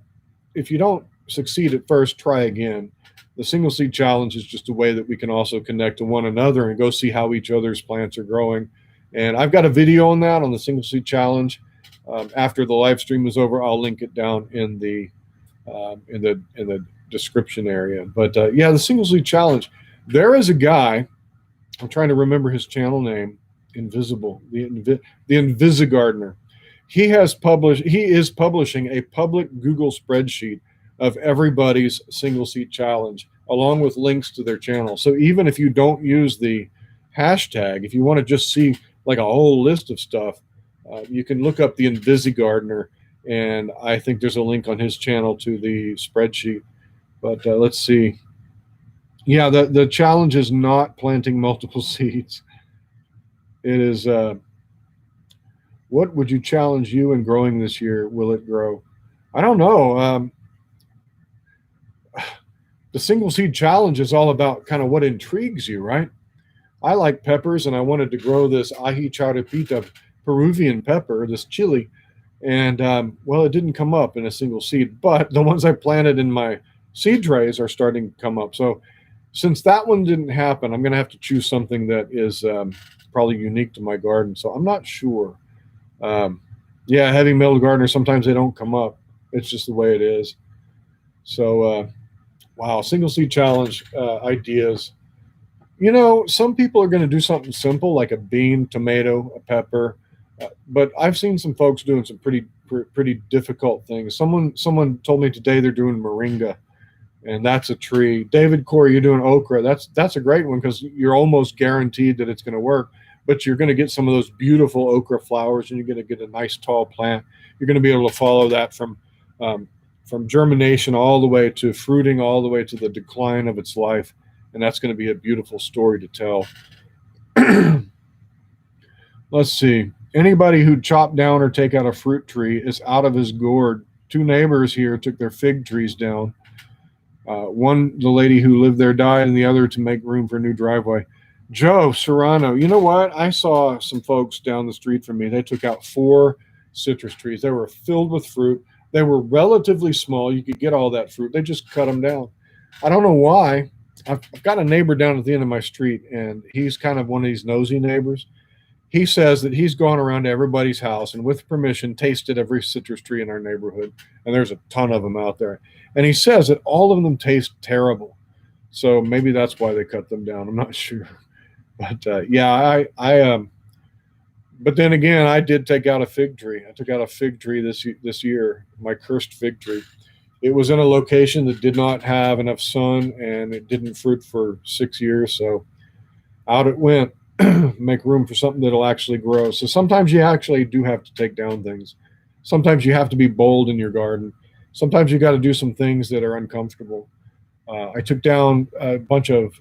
succeed at first, try again. The single seed challenge is just a way that we can also connect to one another and go see how each other's plants are growing. And I've got a video on that on the single seed challenge. After the live stream is over, I'll link it down in the description area. But yeah, the single seed challenge. There is a guy. I'm trying to remember his channel name. The Invisigardener. He is publishing a public Google spreadsheet of everybody's single seed challenge, along with links to their channel. So even if you don't use the hashtag, if you want to just see like a whole list of stuff, you can look up the Invisigardener, and I think there's a link on his channel to the spreadsheet. But let's see. Yeah, the challenge is not planting multiple seeds. It is, what would you challenge you in growing this year? Will it grow? I don't know. The single seed challenge is all about kind of what intrigues you, right? I like peppers, and I wanted to grow this ají charapita Peruvian pepper, this chili. And, well, it didn't come up in a single seed, but the ones I planted in my seed trays are starting to come up. So since that one didn't happen, I'm going to have to choose something that is probably unique to my garden. So I'm not sure. Yeah, heavy metal gardeners, sometimes they don't come up. It's just the way it is. So, wow, single seed challenge ideas. You know, some people are going to do something simple like a bean, tomato, a pepper. But I've seen some folks doing some pretty difficult things. Someone told me today they're doing moringa, and that's a tree. David Corey, you're doing okra. That's a great one because you're almost guaranteed that it's going to work. but you're going to get some of those beautiful okra flowers, and you're going to get a nice tall plant. You're going to be able to follow that from germination all the way to fruiting, all the way to the decline of its life, and that's going to be a beautiful story to tell. Let's see. Anybody who chopped down or take out a fruit tree is out of his gourd. Two neighbors here took their fig trees down. One, the lady who lived there died, and the other to make room for a new driveway. Joe Serrano, you know what? I saw some folks down the street from me. They took out 4 citrus trees. They were filled with fruit. They were relatively small. You could get all that fruit. They just cut them down. I don't know why. I've got a neighbor down at the end of my street, and he's kind of one of these nosy neighbors. He says that he's gone around to everybody's house and, with permission, tasted every citrus tree in our neighborhood. And there's a ton of them out there. And he says that all of them taste terrible. So maybe that's why they cut them down. I'm not sure. But yeah, but then again, I did take out a fig tree. I took out a fig tree this year, my cursed fig tree. It was in a location that did not have enough sun, and it didn't fruit for 6 years. So out it went. Make room for something that'll actually grow. So sometimes you actually do have to take down things. Sometimes you have to be bold in your garden. Sometimes you got to do some things that are uncomfortable. I took down a bunch of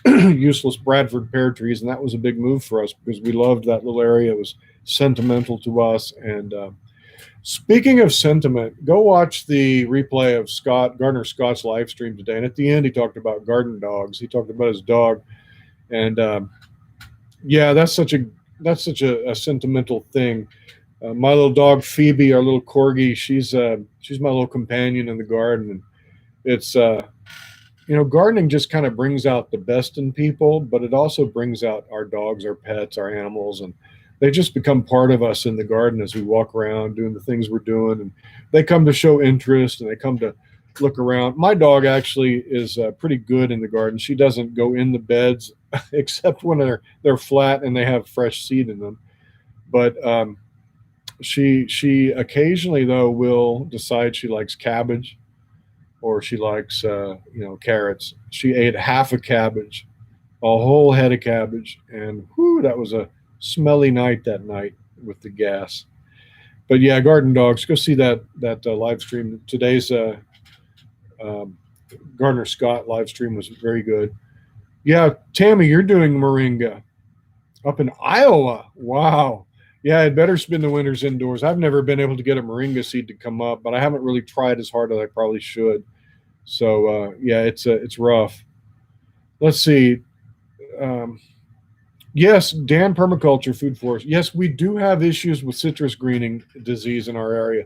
useless Bradford pear trees, and that was a big move for us because we loved that little area. It was sentimental to us. And speaking of sentiment, go watch the replay of Gardner Scott's live stream today. And at the end, he talked about garden dogs. He talked about his dog. And yeah, that's such a sentimental thing. My little dog Phoebe, our little corgi, she's my little companion in the garden, and it's gardening just kind of brings out the best in people, but it also brings out our dogs, our pets, our animals, and they just become part of us in the garden as we walk around doing the things we're doing, and they come to show interest and they come to look around. My dog actually is pretty good in the garden. She doesn't go in the beds except when they're flat and they have fresh seed in them. But she occasionally though will decide she likes cabbage, or she likes carrots. She ate half a cabbage, a whole head of cabbage, and whew, that was a smelly night that night with the gas. But yeah, garden dogs. Go see that live stream. Today's Gardner Scott live stream was very good. Yeah, Tammy, you're doing moringa up in Iowa. Wow. Yeah, I'd better spend the winters indoors. I've never been able to get a moringa seed to come up, but I haven't really tried as hard as I probably should. So yeah, it's rough. Let's see. Yes, Dan Permaculture Food Forest. Yes, we do have issues with citrus greening disease in our area.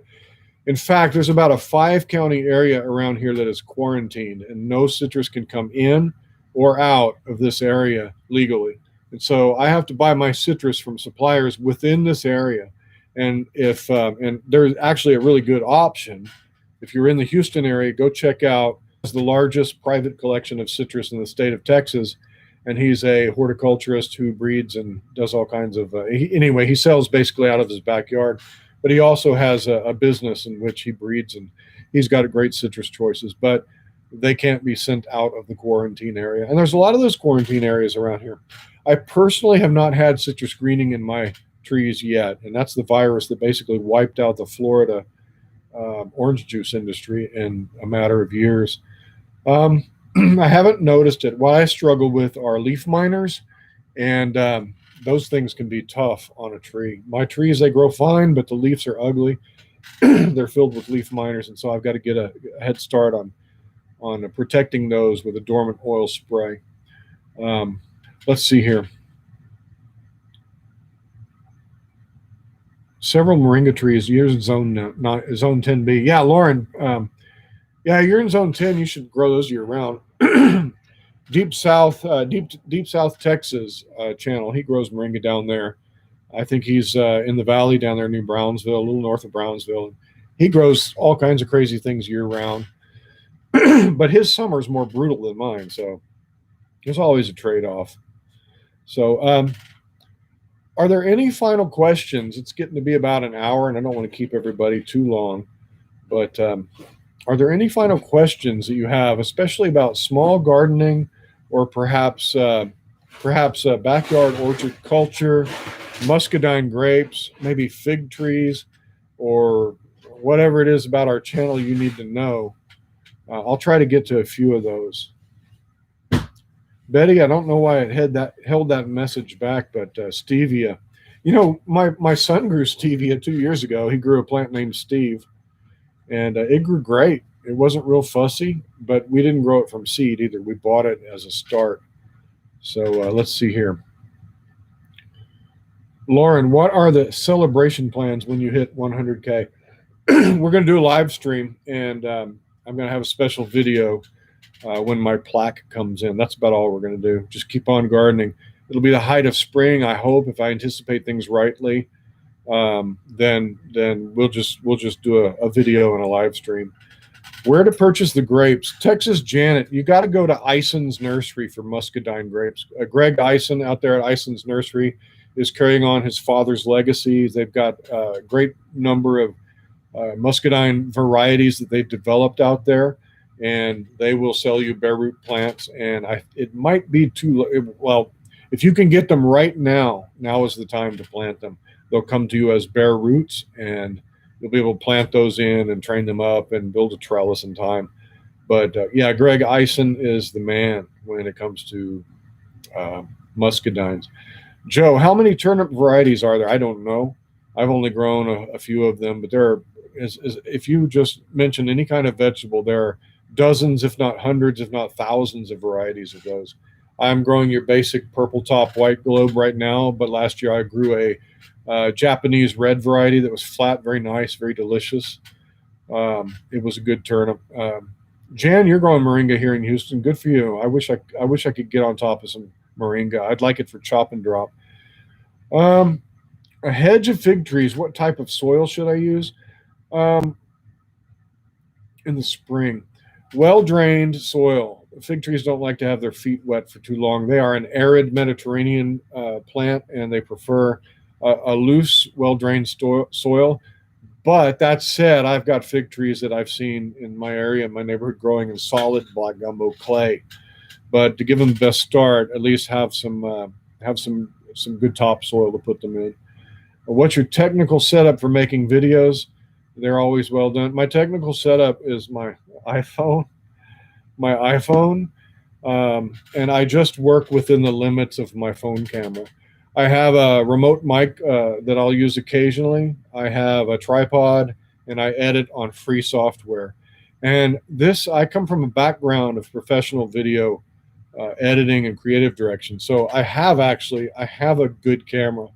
In fact, there's about a 5-county area around here that is quarantined, and no citrus can come in or out of this area legally. And so I have to buy my citrus from suppliers within this area. And and there's actually a really good option. If you're in the Houston area, go check out the largest private collection of citrus in the state of Texas. And he's a horticulturist who breeds and does all kinds of, anyway, he sells basically out of his backyard. But he also has a business in which he breeds, and he's got great citrus choices, but they can't be sent out of the quarantine area. And there's a lot of those quarantine areas around here. I personally have not had citrus greening in my trees yet, and that's the virus that basically wiped out the Florida orange juice industry in a matter of years. I haven't noticed it. What I struggle with are leaf miners, and those things can be tough on a tree. My trees, they grow fine, but the leaves are ugly. They're filled with leaf miners, and so I've got to get a head start on protecting those with a dormant oil spray. Let's see here. Several moringa trees. You're in zone 10B. Yeah, Lauren. Yeah, you're in zone 10. You should grow those year round. Deep South Texas channel. He grows moringa down there. I think he's in the valley down there near Brownsville, a little north of Brownsville. He grows all kinds of crazy things year round. But his summer is more brutal than mine, so there's always a trade-off. So are there any final questions? It's getting to be about an hour, and I don't want to keep everybody too long. But are there any final questions that you have, especially about small gardening, or perhaps perhaps backyard orchard culture, muscadine grapes, maybe fig trees, or whatever it is about our channel you need to know. I'll try to get to a few of those. Betty, I don't know why it held that message back, but stevia. You know, my son grew stevia 2 years ago. He grew a plant named Steve, and it grew great. It wasn't real fussy, but we didn't grow it from seed either. We bought it as a start. So let's see here. Lauren, what are the celebration plans when you hit 100K? We're going to do a live stream, and I'm going to have a special video when my plaque comes in. That's about all we're going to do. Just keep on gardening. It'll be the height of spring, I hope, if I anticipate things rightly. Then we'll just do a video and a live stream. Where to purchase the grapes? Texas Janet, you got to go to Ison's Nursery for muscadine grapes. Greg Ison out there at Ison's Nursery is carrying on his father's legacy. They've got a great number of muscadine varieties that they've developed out there, and they will sell you bare root plants. And it might be well, if you can get them right now is the time to plant them. They'll come to you as bare roots, and you'll be able to plant those in and train them up and build a trellis in time. But yeah, Greg Ison is the man when it comes to muscadines. Joe, how many turnip varieties are there? I don't know. I've only grown a few of them, but there are, if you just mention any kind of vegetable, there are dozens, if not hundreds, if not thousands of varieties of those. I'm growing your basic purple top white globe right now, but last year I grew a Japanese red variety that was flat, very nice, very delicious. It was a good turnip. Jan, you're growing moringa here in Houston. Good for you. I wish I could get on top of some moringa. I'd like it for chop and drop. A hedge of fig trees. What type of soil should I use? In the spring, well-drained soil. Fig trees don't like to have their feet wet for too long. They are an arid Mediterranean plant, and they prefer a loose, well-drained soil. But that said, I've got fig trees that I've seen in my area, in my neighborhood, growing in solid black gumbo clay. But to give them the best start, at least have some good topsoil to put them in. What's your technical setup for making videos? They're always well done. My technical setup is my iPhone, and I just work within the limits of my phone camera. I have a remote mic that I'll use occasionally. I have a tripod, and I edit on free software. And I come from a background of professional video editing and creative direction. So I have a good camera.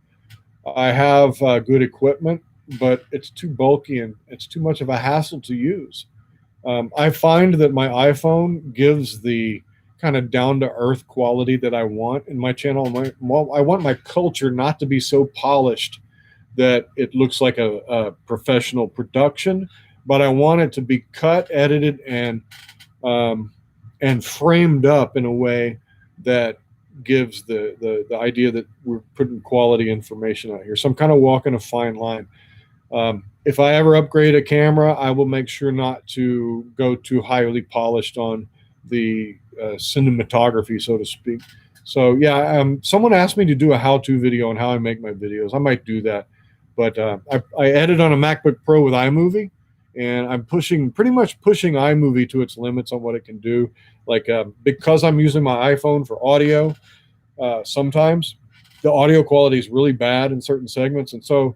I have good equipment, but it's too bulky and it's too much of a hassle to use. I find that my iPhone gives the kind of down-to-earth quality that I want in my channel. I want my culture not to be so polished that it looks like a professional production, but I want it to be cut, edited, and framed up in a way that gives the idea that we're putting quality information out here. So I'm kind of walking a fine line. If I ever upgrade a camera, I will make sure not to go too highly polished on the cinematography, so to speak. So yeah, someone asked me to do a how-to video on how I make my videos. I might do that, but I edit on a MacBook Pro with iMovie, and I'm pretty much pushing iMovie to its limits on what it can do. Like because I'm using my iPhone for audio, sometimes the audio quality is really bad in certain segments, and so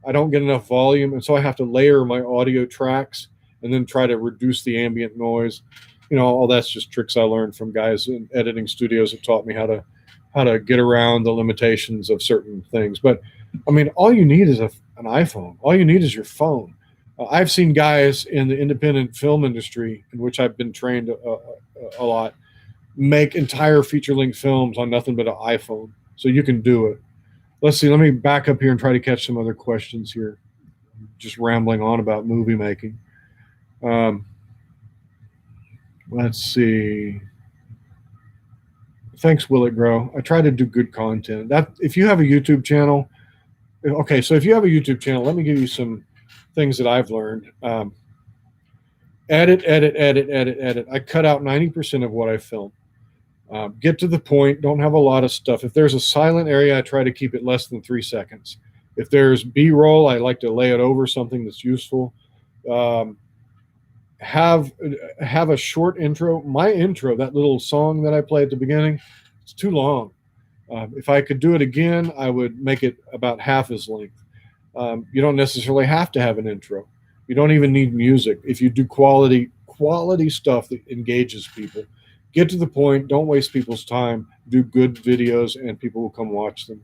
I don't get enough volume, and so I have to layer my audio tracks and then try to reduce the ambient noise. You know, all that's just tricks I learned from guys in editing studios that taught me how to get around the limitations of certain things. But I mean, all you need is an iPhone. All you need is your phone. I've seen guys in the independent film industry, in which I've been trained a lot, make entire feature-length films on nothing but an iPhone. So you can do it. Let's see. Let me back up here and try to catch some other questions here. Just rambling on about movie making. Let's see. Thanks, Will It Grow. I try to do good content. If you have a YouTube channel, okay, so if you have a YouTube channel, let me give you some things that I've learned. Edit. I cut out 90% of what I film. Get to the point. Don't have a lot of stuff. If there's a silent area, I try to keep it less than 3 seconds. If there's B-roll, I like to lay it over something that's useful. Um, have have a short intro. My intro, that little song that I play at the beginning, it's too long. If I could do it again, I would make it about half as length. You don't necessarily have to have an intro. You don't even need music. If you do quality stuff that engages people, get to the point. Don't waste people's time. Do good videos, and people will come watch them.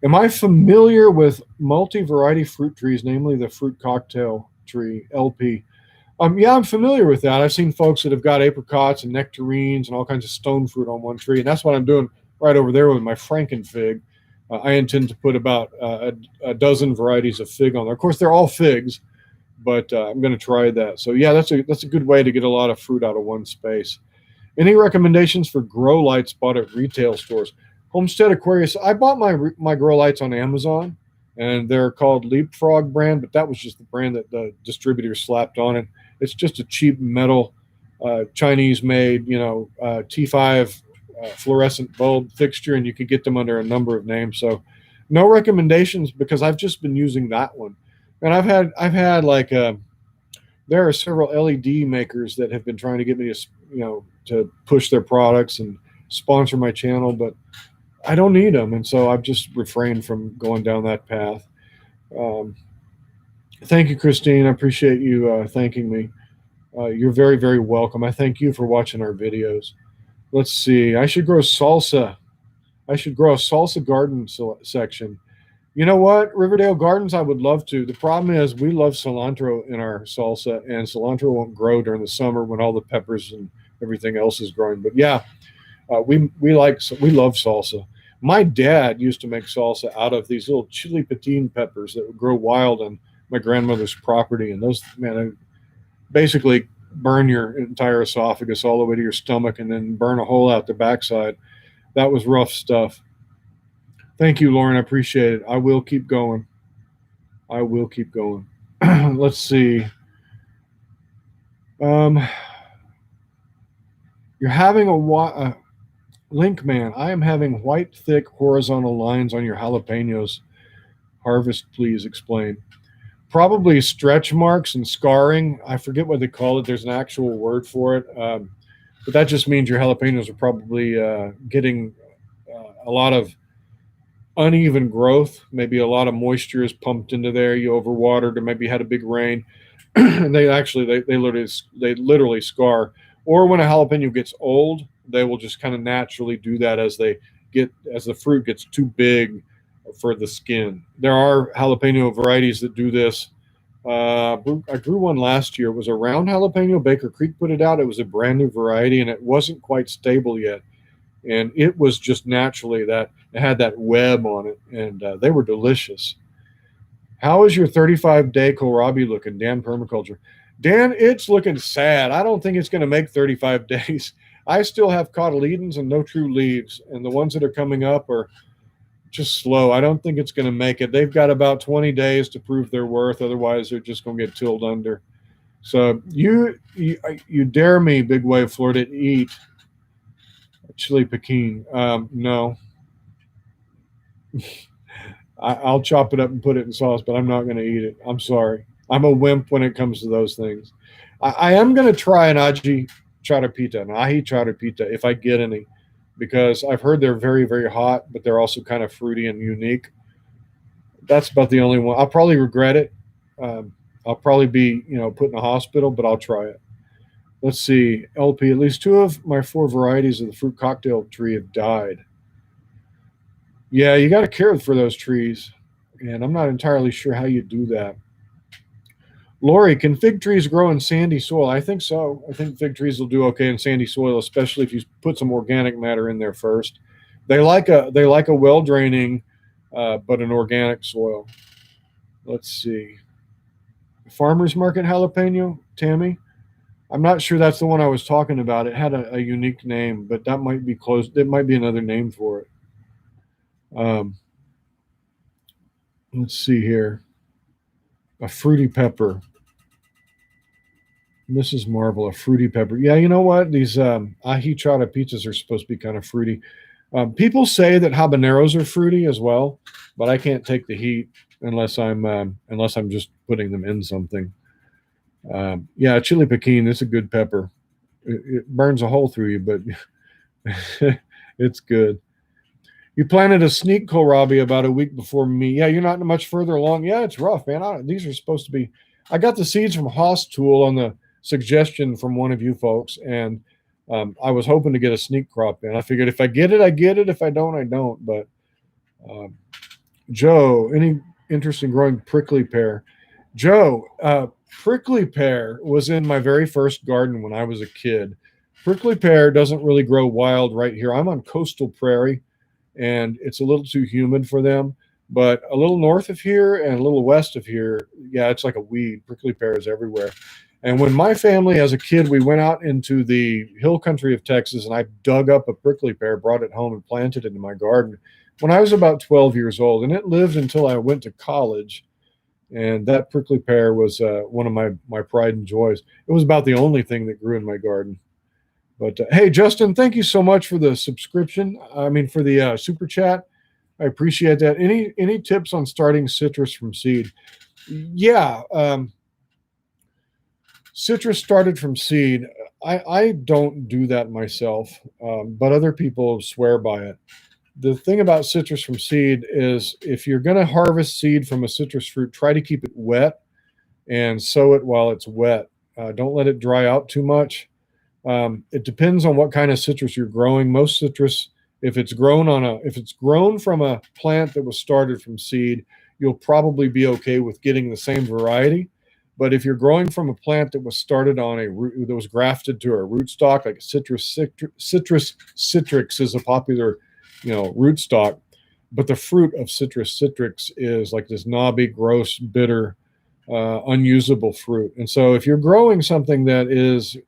Am I familiar with multi-variety fruit trees, namely the fruit cocktail tree (LP)? Yeah, I'm familiar with that. I've seen folks that have got apricots and nectarines and all kinds of stone fruit on one tree, and that's what I'm doing right over there with my frankenfig. I intend to put about a dozen varieties of fig on there. Of course, they're all figs, but I'm going to try that. So yeah, that's a good way to get a lot of fruit out of one space. Any recommendations for grow lights bought at retail stores? Homestead Aquarius. I bought my grow lights on Amazon, and they're called Leapfrog brand, but that was just the brand that the distributor slapped on it. It's just a cheap metal, Chinese made, T5 fluorescent bulb fixture, and you can get them under a number of names. So, no recommendations because I've just been using that one, and I've had like there are several LED makers that have been trying to get me to to push their products and sponsor my channel, but I don't need them, and so I've just refrained from going down that path. Um, Thank you, Christine. I appreciate you thanking me. You're very, very welcome. I thank you for watching our videos. Let's see. I should grow salsa. I should grow a salsa garden section. You know what? Riverdale Gardens, I would love to. The problem is we love cilantro in our salsa, and cilantro won't grow during the summer when all the peppers and everything else is growing. But yeah, we love salsa. My dad used to make salsa out of these little chili patin peppers that would grow wild on my grandmother's property, and those man basically burn your entire esophagus all the way to your stomach, and then burn a hole out the backside. That was rough stuff. Thank you, Lauren. I appreciate it. I will keep going. I will keep going. Let's see. Um, you're having a Link man, I am having white, thick, horizontal lines on your jalapenos. Harvest, please explain. Probably stretch marks and scarring. I forget what they call it. There's an actual word for it. But that just means your jalapenos are probably getting a lot of uneven growth. Maybe a lot of moisture is pumped into there. You overwatered, or maybe had a big rain. And they literally scar. Or when a jalapeno gets old, they will just kind of naturally do that as the fruit gets too big for the skin. There are jalapeno varieties that do this. I grew one last year. It was a round jalapeno. Baker Creek put it out. It was a brand new variety, and it wasn't quite stable yet. And it was just naturally that it had that web on it, and they were delicious. How is your 35-day kohlrabi looking, Dan Permaculture? Dan, it's looking sad. I don't think it's going to make 35 days. I still have cotyledons and no true leaves, and the ones that are coming up are just slow. I don't think it's going to make it. They've got about 20 days to prove their worth. Otherwise, they're just going to get tilled under. So you dare me, Big Wave Florida, to eat chili Pekin. No. I'll chop it up and put it in sauce, but I'm not going to eat it. I'm sorry. I'm a wimp when it comes to those things. I am going to try an aji charapita, an ahi charapita, if I get any, because I've heard they're very, very hot, but they're also kind of fruity and unique. That's about the only one. I'll probably regret it. I'll probably be, put in a hospital, but I'll try it. Let's see. LP, at least 2 of my 4 varieties of the fruit cocktail tree have died. Yeah, you got to care for those trees, and I'm not entirely sure how you do that. Lori, can fig trees grow in sandy soil? I think so. I think fig trees will do okay in sandy soil, especially if you put some organic matter in there first. They like a well draining, but an organic soil. Let's see. Farmers Market jalapeno, Tammy. I'm not sure that's the one I was talking about. It had a unique name, but that might be close. It might be another name for it. Let's see here. A fruity pepper. Mrs. Marvel, a fruity pepper. Yeah, you know what? These ahi chata pizzas are supposed to be kind of fruity. People say that habaneros are fruity as well, but I can't take the heat unless I'm just putting them in something. Yeah, chili piquin. It's a good pepper. It burns a hole through you, but it's good. You planted a sneak kohlrabi about a week before me. Yeah, you're not much further along. Yeah, it's rough, man. These are supposed to be. I got the seeds from Haas Tool on the suggestion from one of you folks, and I was hoping to get a sneak crop in. I figured if I get it, I get it. If I don't, I don't. But um, Joe, any interest in growing prickly pear? Joe, prickly pear was in my very first garden when I was a kid. Prickly pear doesn't really grow wild right here. I'm on coastal prairie and it's a little too humid for them. But a little north of here and a little west of here, yeah, it's like a weed. Prickly pear is everywhere. And when my family, as a kid, we went out into the hill country of Texas and I dug up a prickly pear, brought it home, and planted it in my garden when I was about 12 years old. And it lived until I went to college. And that prickly pear was one of my pride and joys. It was about the only thing that grew in my garden. But hey, Justin, thank you so much for the subscription. I mean, for the super chat. I appreciate that. Any tips on starting citrus from seed? Yeah, citrus started from seed. I don't do that myself, but other people swear by it. The thing about citrus from seed is if you're going to harvest seed from a citrus fruit, try to keep it wet and sow it while it's wet. Don't let it dry out too much. It depends on what kind of citrus you're growing. Most citrus, if it's grown from a plant that was started from seed, you'll probably be okay with getting the same variety. But if you're growing from a plant that was started on a root that was grafted to a rootstock, like citrix is a popular, rootstock, but the fruit of citrix is like this knobby, gross, bitter, unusable fruit. And so if you're growing something that is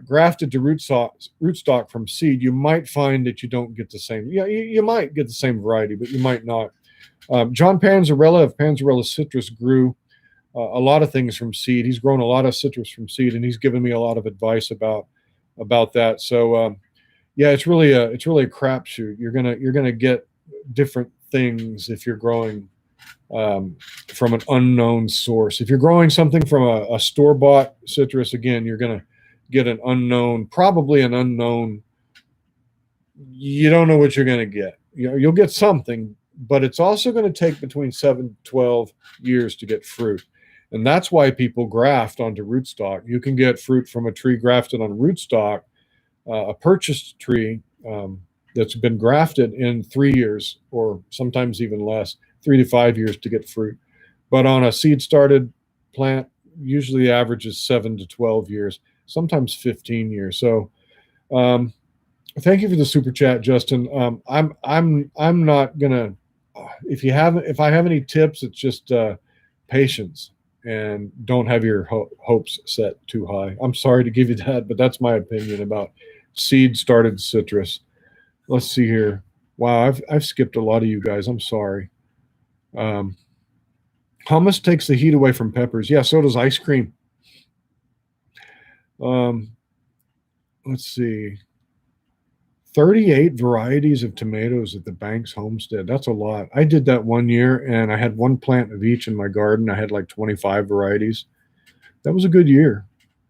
grafted to rootstock from seed, you might find that you don't get the same. Yeah, you might get the same variety, but you might not. John Panzarella of Panzarella Citrus grew a lot of things from seed. He's grown a lot of citrus from seed, and he's given me a lot of advice about that. So yeah, it's really a crapshoot. You're gonna get different things if you're growing from an unknown source. If you're growing something from a store-bought citrus, again, you're gonna get probably an unknown. You don't know what you're gonna get. You'll get something, but it's also going to take between 7 to 12 years to get fruit. And that's why people graft onto rootstock. You can get fruit from a tree grafted on rootstock, a purchased tree that's been grafted in 3 years, or sometimes even less, 3 to 5 years to get fruit. But on a seed started plant, usually the average is 7 to 12 years, sometimes 15 years. So thank you for the super chat, Justin. I'm not gonna. If I have any tips, it's just patience and don't have your hopes set too high. I'm sorry to give you that, but that's my opinion about seed started citrus. Let's see here. Wow, I've skipped a lot of you guys. I'm sorry. Hummus takes the heat away from peppers. Yeah, so does ice cream. Let's see. 38 varieties of tomatoes at the Banks homestead. That's a lot. I did that one year and I had one plant of each in my garden. I had like 25 varieties. That was a good year.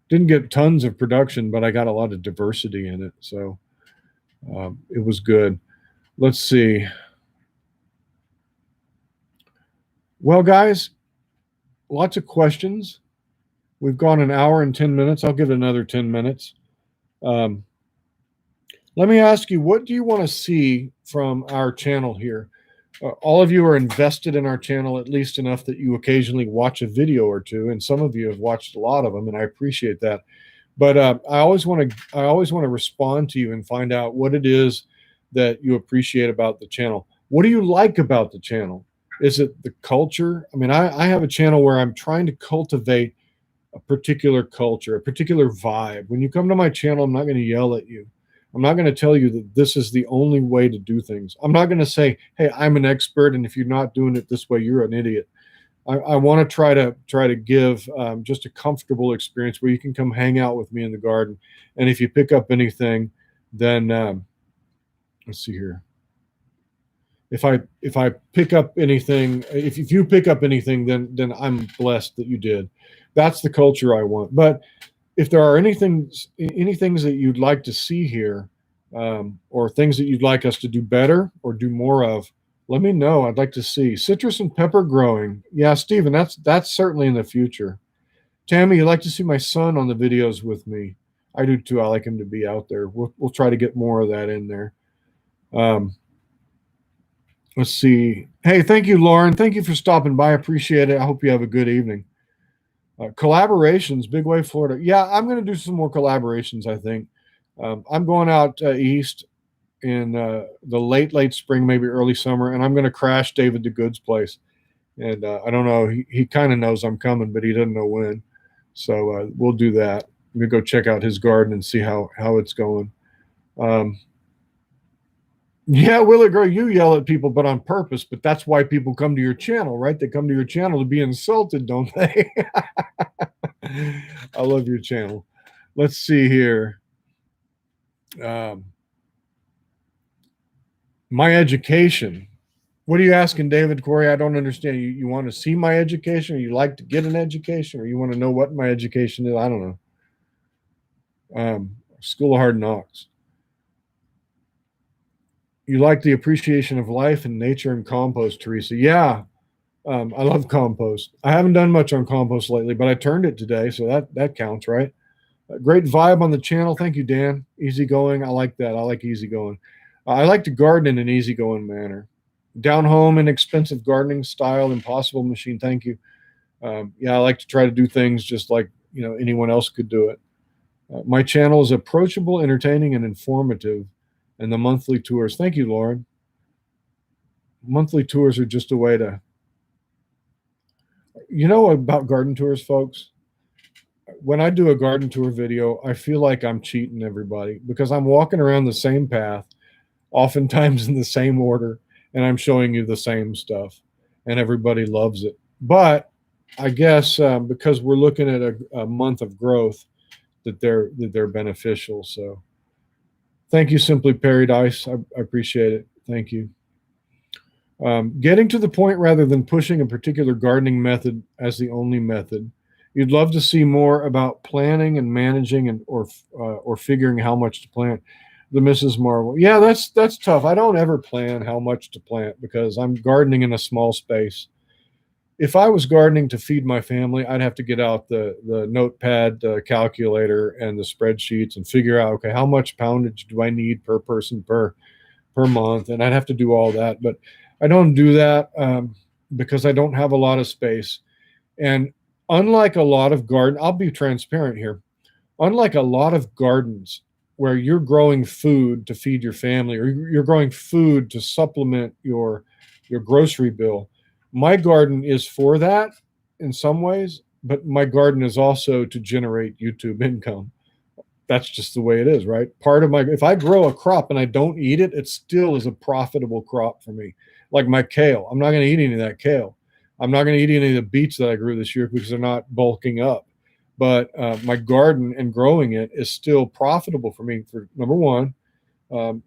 Didn't get tons of production, but I got a lot of diversity in it. So it was good. Let's see. Well, guys, lots of questions. We've gone an hour and 10 minutes. I'll give it another 10 minutes. Let me ask you, what do you want to see from our channel here? All of you are invested in our channel at least enough that you occasionally watch a video or two, and some of you have watched a lot of them, and I appreciate that. But I always want to respond to you and find out what it is that you appreciate about the channel. What do you like about the channel? Is it the culture? I mean, I have a channel where I'm trying to cultivate a particular culture, a particular vibe. When you come to my channel, I'm not going to yell at you. I'm not going to tell you that this is the only way to do things. I'm not going to say, hey, I'm an expert, and if you're not doing it this way, you're an idiot. I want to try to give just a comfortable experience where you can come hang out with me in the garden. And if you pick up anything, then let's see here. If I pick up anything, if you pick up anything, then I'm blessed that you did. That's the culture I want. But if there are any things that you'd like to see here, or things that you'd like us to do better or do more of, let me know. I'd like to see citrus and pepper growing. Yeah, Stephen, that's certainly in the future. Tammy, you'd like to see my son on the videos with me. I do too. I like him to be out there. We'll try to get more of that in there. Um, let's see. Hey, thank you, Lauren. Thank you for stopping by. I appreciate it. I hope you have a good evening. Collaborations, Big Wave, Florida. Yeah, I'm going to do some more collaborations, I think. I'm going out east in the late spring, maybe early summer, and I'm going to crash David the Good's place. And I don't know, he kind of knows I'm coming, but he doesn't know when. So we'll do that. I'm going to go check out his garden and see how it's going. Yeah, Willie Girl, you yell at people, but on purpose. But that's why people come to your channel, right? They come to your channel to be insulted, don't they? I love your channel. Let's see here. My education. What are you asking, David Corey? I don't understand. You want to see my education, or you like to get an education, or you want to know what my education is? I don't know. School of Hard Knocks. You like the appreciation of life and nature and compost, Teresa? Yeah, I love compost. I haven't done much on compost lately, but I turned it today, so that counts, right? Great vibe on the channel. Thank you, Dan. Easygoing. I like that. I like easygoing. I like to garden in an easygoing manner. Down home, inexpensive gardening style, impossible machine. Thank you. Yeah, I like to try to do things just like anyone else could do it. My channel is approachable, entertaining, and informative. And the monthly tours. Thank you, Lauren. Monthly tours are just a way to, about garden tours, folks. When I do a garden tour video, I feel like I'm cheating everybody because I'm walking around the same path, oftentimes in the same order, and I'm showing you the same stuff, and everybody loves it. But I guess because we're looking at a month of growth, that they're beneficial. So thank you, Simply Paradise. I appreciate it. Thank you. Getting to the point rather than pushing a particular gardening method as the only method. You'd love to see more about planning and managing or figuring how much to plant. The Mrs. Marvel. Yeah, that's tough. I don't ever plan how much to plant because I'm gardening in a small space. If I was gardening to feed my family, I'd have to get out the notepad calculator and the spreadsheets and figure out, okay, how much poundage do I need per person per month? And I'd have to do all that. But I don't do that because I don't have a lot of space. And unlike a lot of I'll be transparent here. Unlike a lot of gardens where you're growing food to feed your family or you're growing food to supplement your grocery bill, my garden is for that in some ways, but my garden is also to generate YouTube income. That's just the way it is, right? If I grow a crop and I don't eat it, it still is a profitable crop for me. Like my kale, I'm not going to eat any of that kale. I'm not going to eat any of the beets that I grew this year because they're not bulking up. But my garden and growing it is still profitable for me. For number one,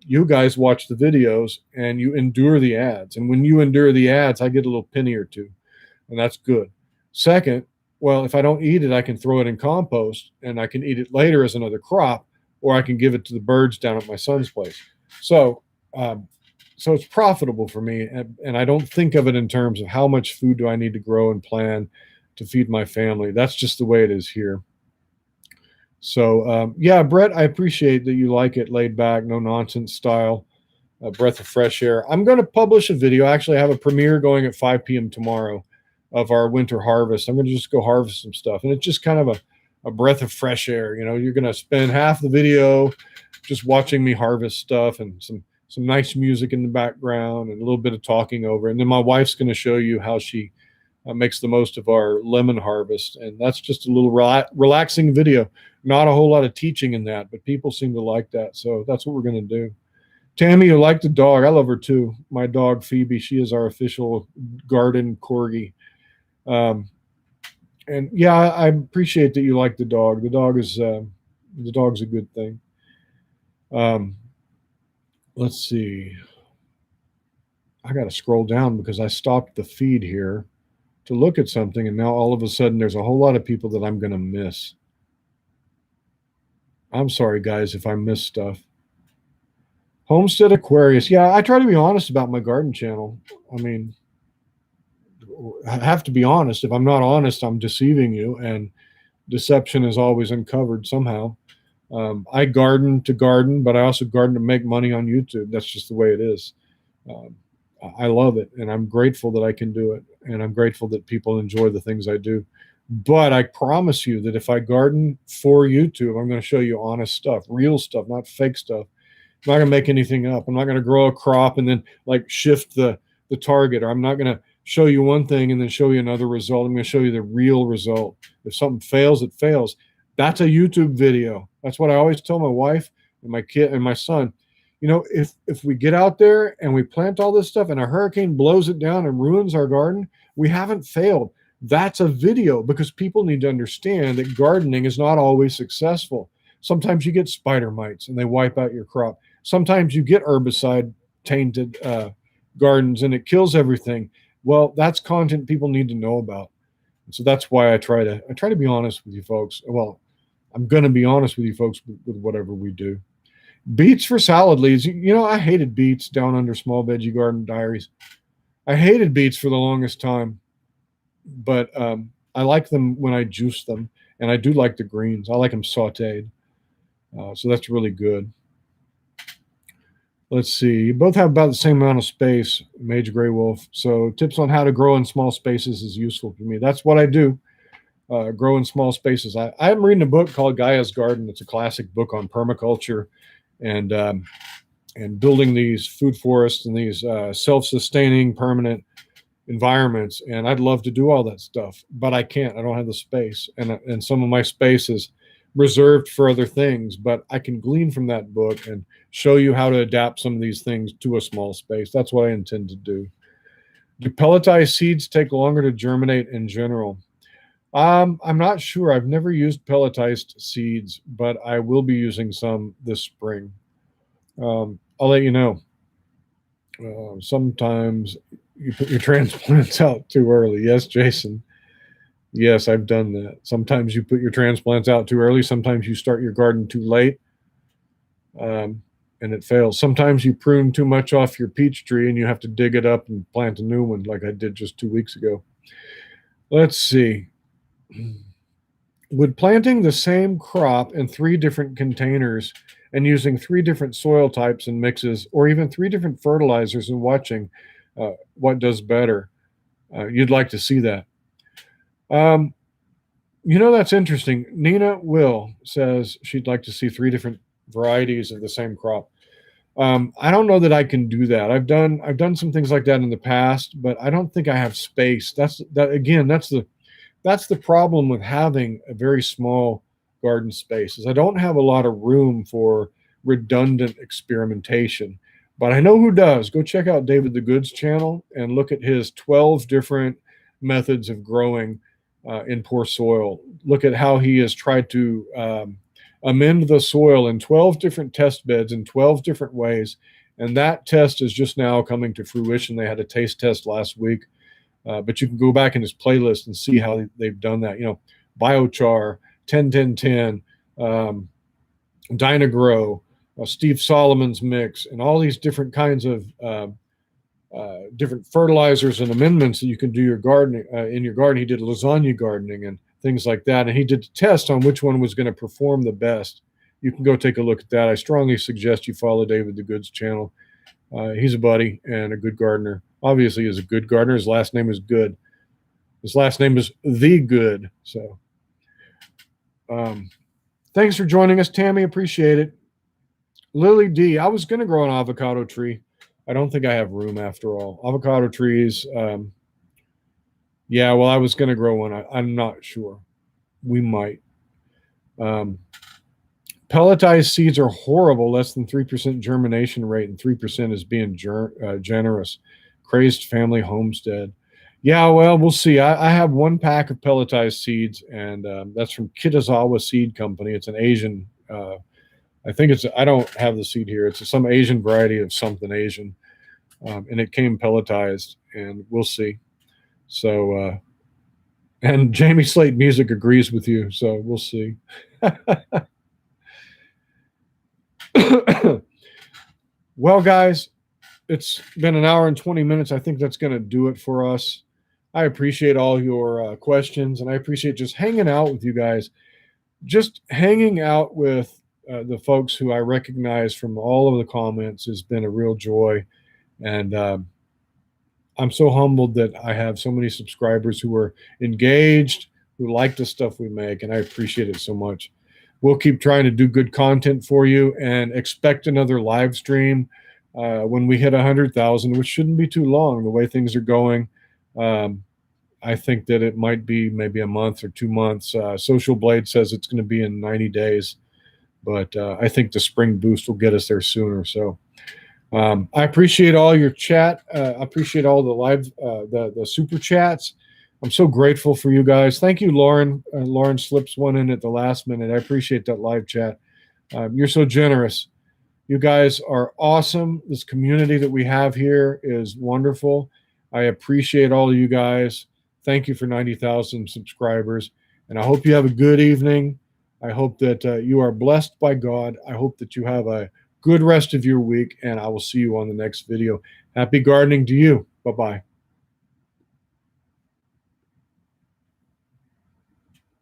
you guys watch the videos and you endure the ads. And when you endure the ads, I get a little penny or two, and that's good. Second, well, if I don't eat it, I can throw it in compost and I can eat it later as another crop, or I can give it to the birds down at my son's place. So it's profitable for me. And I don't think of it in terms of how much food do I need to grow and plan to feed my family. That's just the way it is here. So, yeah, Brett, I appreciate that you like it laid back, no nonsense style, a breath of fresh air. I'm going to publish a video. Actually, I have a premiere going at 5 p.m. tomorrow of our winter harvest. I'm going to just go harvest some stuff. And it's just kind of a breath of fresh air. You're going to spend half the video just watching me harvest stuff and some nice music in the background and a little bit of talking over. And then my wife's going to show you how she makes the most of our lemon harvest. And that's just a little relaxing video. Not a whole lot of teaching in that, but people seem to like that. So that's what we're going to do. Tammy, you like the dog. I love her too. My dog, Phoebe, she is our official garden corgi. Um, and yeah, I appreciate that you like the dog. The dog's a good thing. Um, let's see. I got to scroll down because I stopped the feed here to look at something, and now all of a sudden there's a whole lot of people that I'm going to miss. I'm sorry, guys, if I miss stuff. Homestead Aquarius. Yeah, I try to be honest about my garden channel. I mean, I have to be honest. If I'm not honest, I'm deceiving you, and deception is always uncovered somehow. I garden to garden, but I also garden to make money on YouTube. That's just the way it is. Um, I love it, and I'm grateful that I can do it, and I'm grateful that people enjoy the things I do. But I promise you that if I garden for YouTube, I'm going to show you honest stuff, real stuff, not fake stuff. I'm not going to make anything up. I'm not going to grow a crop and then like shift the target, or I'm not going to show you one thing and then show you another result. I'm going to show you the real result. If something fails, it fails. That's a YouTube video. That's what I always tell my wife and my kid and my son. You know, if we get out there and we plant all this stuff and a hurricane blows it down and ruins our garden, we haven't failed. That's a video, because people need to understand that gardening is not always successful. Sometimes you get spider mites and they wipe out your crop. Sometimes you get herbicide tainted gardens and it kills everything. Well, that's content people need to know about. And so that's why I try to be honest with you folks. Well, I'm going to be honest with you folks with whatever we do. Beets for salad leaves. You know, I hated beets down under Small Veggie Garden Diaries. I hated beets for the longest time, but I like them when I juice them, and I do like the greens. I like them sautéed, so that's really good. Let's see. You both have about the same amount of space, Mage Grey Wolf. So tips on how to grow in small spaces is useful for me. That's what I do. Grow in small spaces. I'm reading a book called Gaia's Garden. It's a classic book on permaculture and building these food forests and these self-sustaining permanent environments. And I'd love to do all that stuff, but I can't. I don't have the space, and some of my space is reserved for other things. But I can glean from that book and show you how to adapt some of these things to a small space. That's what I intend to do. Do pelletized seeds take longer to germinate in general? I'm not sure. I've never used pelletized seeds, but I will be using some this spring. I'll let you know. Sometimes you put your transplants out too early. Yes, Jason. Yes, I've done that. Sometimes you put your transplants out too early. Sometimes you start your garden too late, and it fails. Sometimes you prune too much off your peach tree and you have to dig it up and plant a new one, like I did just 2 weeks ago. Let's see. Would planting the same crop in 3 different containers and using 3 different soil types and mixes, or even 3 different fertilizers, and watching what does better? You'd like to see that. You know, that's interesting. Nina Will says she'd like to see 3 different varieties of the same crop. I don't know that I can do that. I've done some things like that in the past, but I don't think I have space. That's the problem with having a very small garden space, is I don't have a lot of room for redundant experimentation. But I know who does. Go check out David the Good's channel and look at his 12 different methods of growing in poor soil. Look at how he has tried to amend the soil in 12 different test beds in 12 different ways. And that test is just now coming to fruition. They had a taste test last week. But you can go back in his playlist and see how they've done that. You know, biochar, 10-10-10, Dynagrow, Steve Solomon's mix, and all these different kinds of different fertilizers and amendments that you can do your gardening in your garden. He did lasagna gardening and things like that, and he did the test on which one was going to perform the best. You can go take a look at that. I strongly suggest you follow David the Good's channel. He's a buddy and a good gardener. Obviously, he's a good gardener. His last name is Good. His last name is The Good. So, thanks for joining us, Tammy. Appreciate it. Lily D. I was going to grow an avocado tree. I don't think I have room after all. Avocado trees. Yeah, well, I was going to grow one. I'm not sure. We might. Pelletized seeds are horrible, less than 3% germination rate, and 3% is being generous. Crazed Family Homestead. Yeah, well, we'll see. I have one pack of pelletized seeds, and that's from Kitazawa Seed Company. It's an Asian. I think it's. I don't have the seed here. It's some Asian variety of something Asian, and it came pelletized, and we'll see. So, and Jamie Slate Music agrees with you, so we'll see. Well, guys, it's been an hour and 20 minutes. I think that's going to do it for us. I appreciate all your questions, and I appreciate just hanging out with you guys. Just hanging out with the folks who I recognize from all of the comments has been a real joy. And I'm so humbled that I have so many subscribers who are engaged, who like the stuff we make, and I appreciate it so much. We'll keep trying to do good content for you, and expect another live stream when we hit 100,000, which shouldn't be too long the way things are going. I think that it might be maybe a month or 2 months. Social Blade says it's going to be in 90 days, but I think the spring boost will get us there sooner. So I appreciate all your chat. I appreciate all the live, the super chats. I'm so grateful for you guys. Thank you, Lauren. Lauren slips one in at the last minute. I appreciate that live chat. You're so generous. You guys are awesome. This community that we have here is wonderful. I appreciate all of you guys. Thank you for 90,000 subscribers. And I hope you have a good evening. I hope that you are blessed by God. I hope that you have a good rest of your week. And I will see you on the next video. Happy gardening to you. Bye-bye.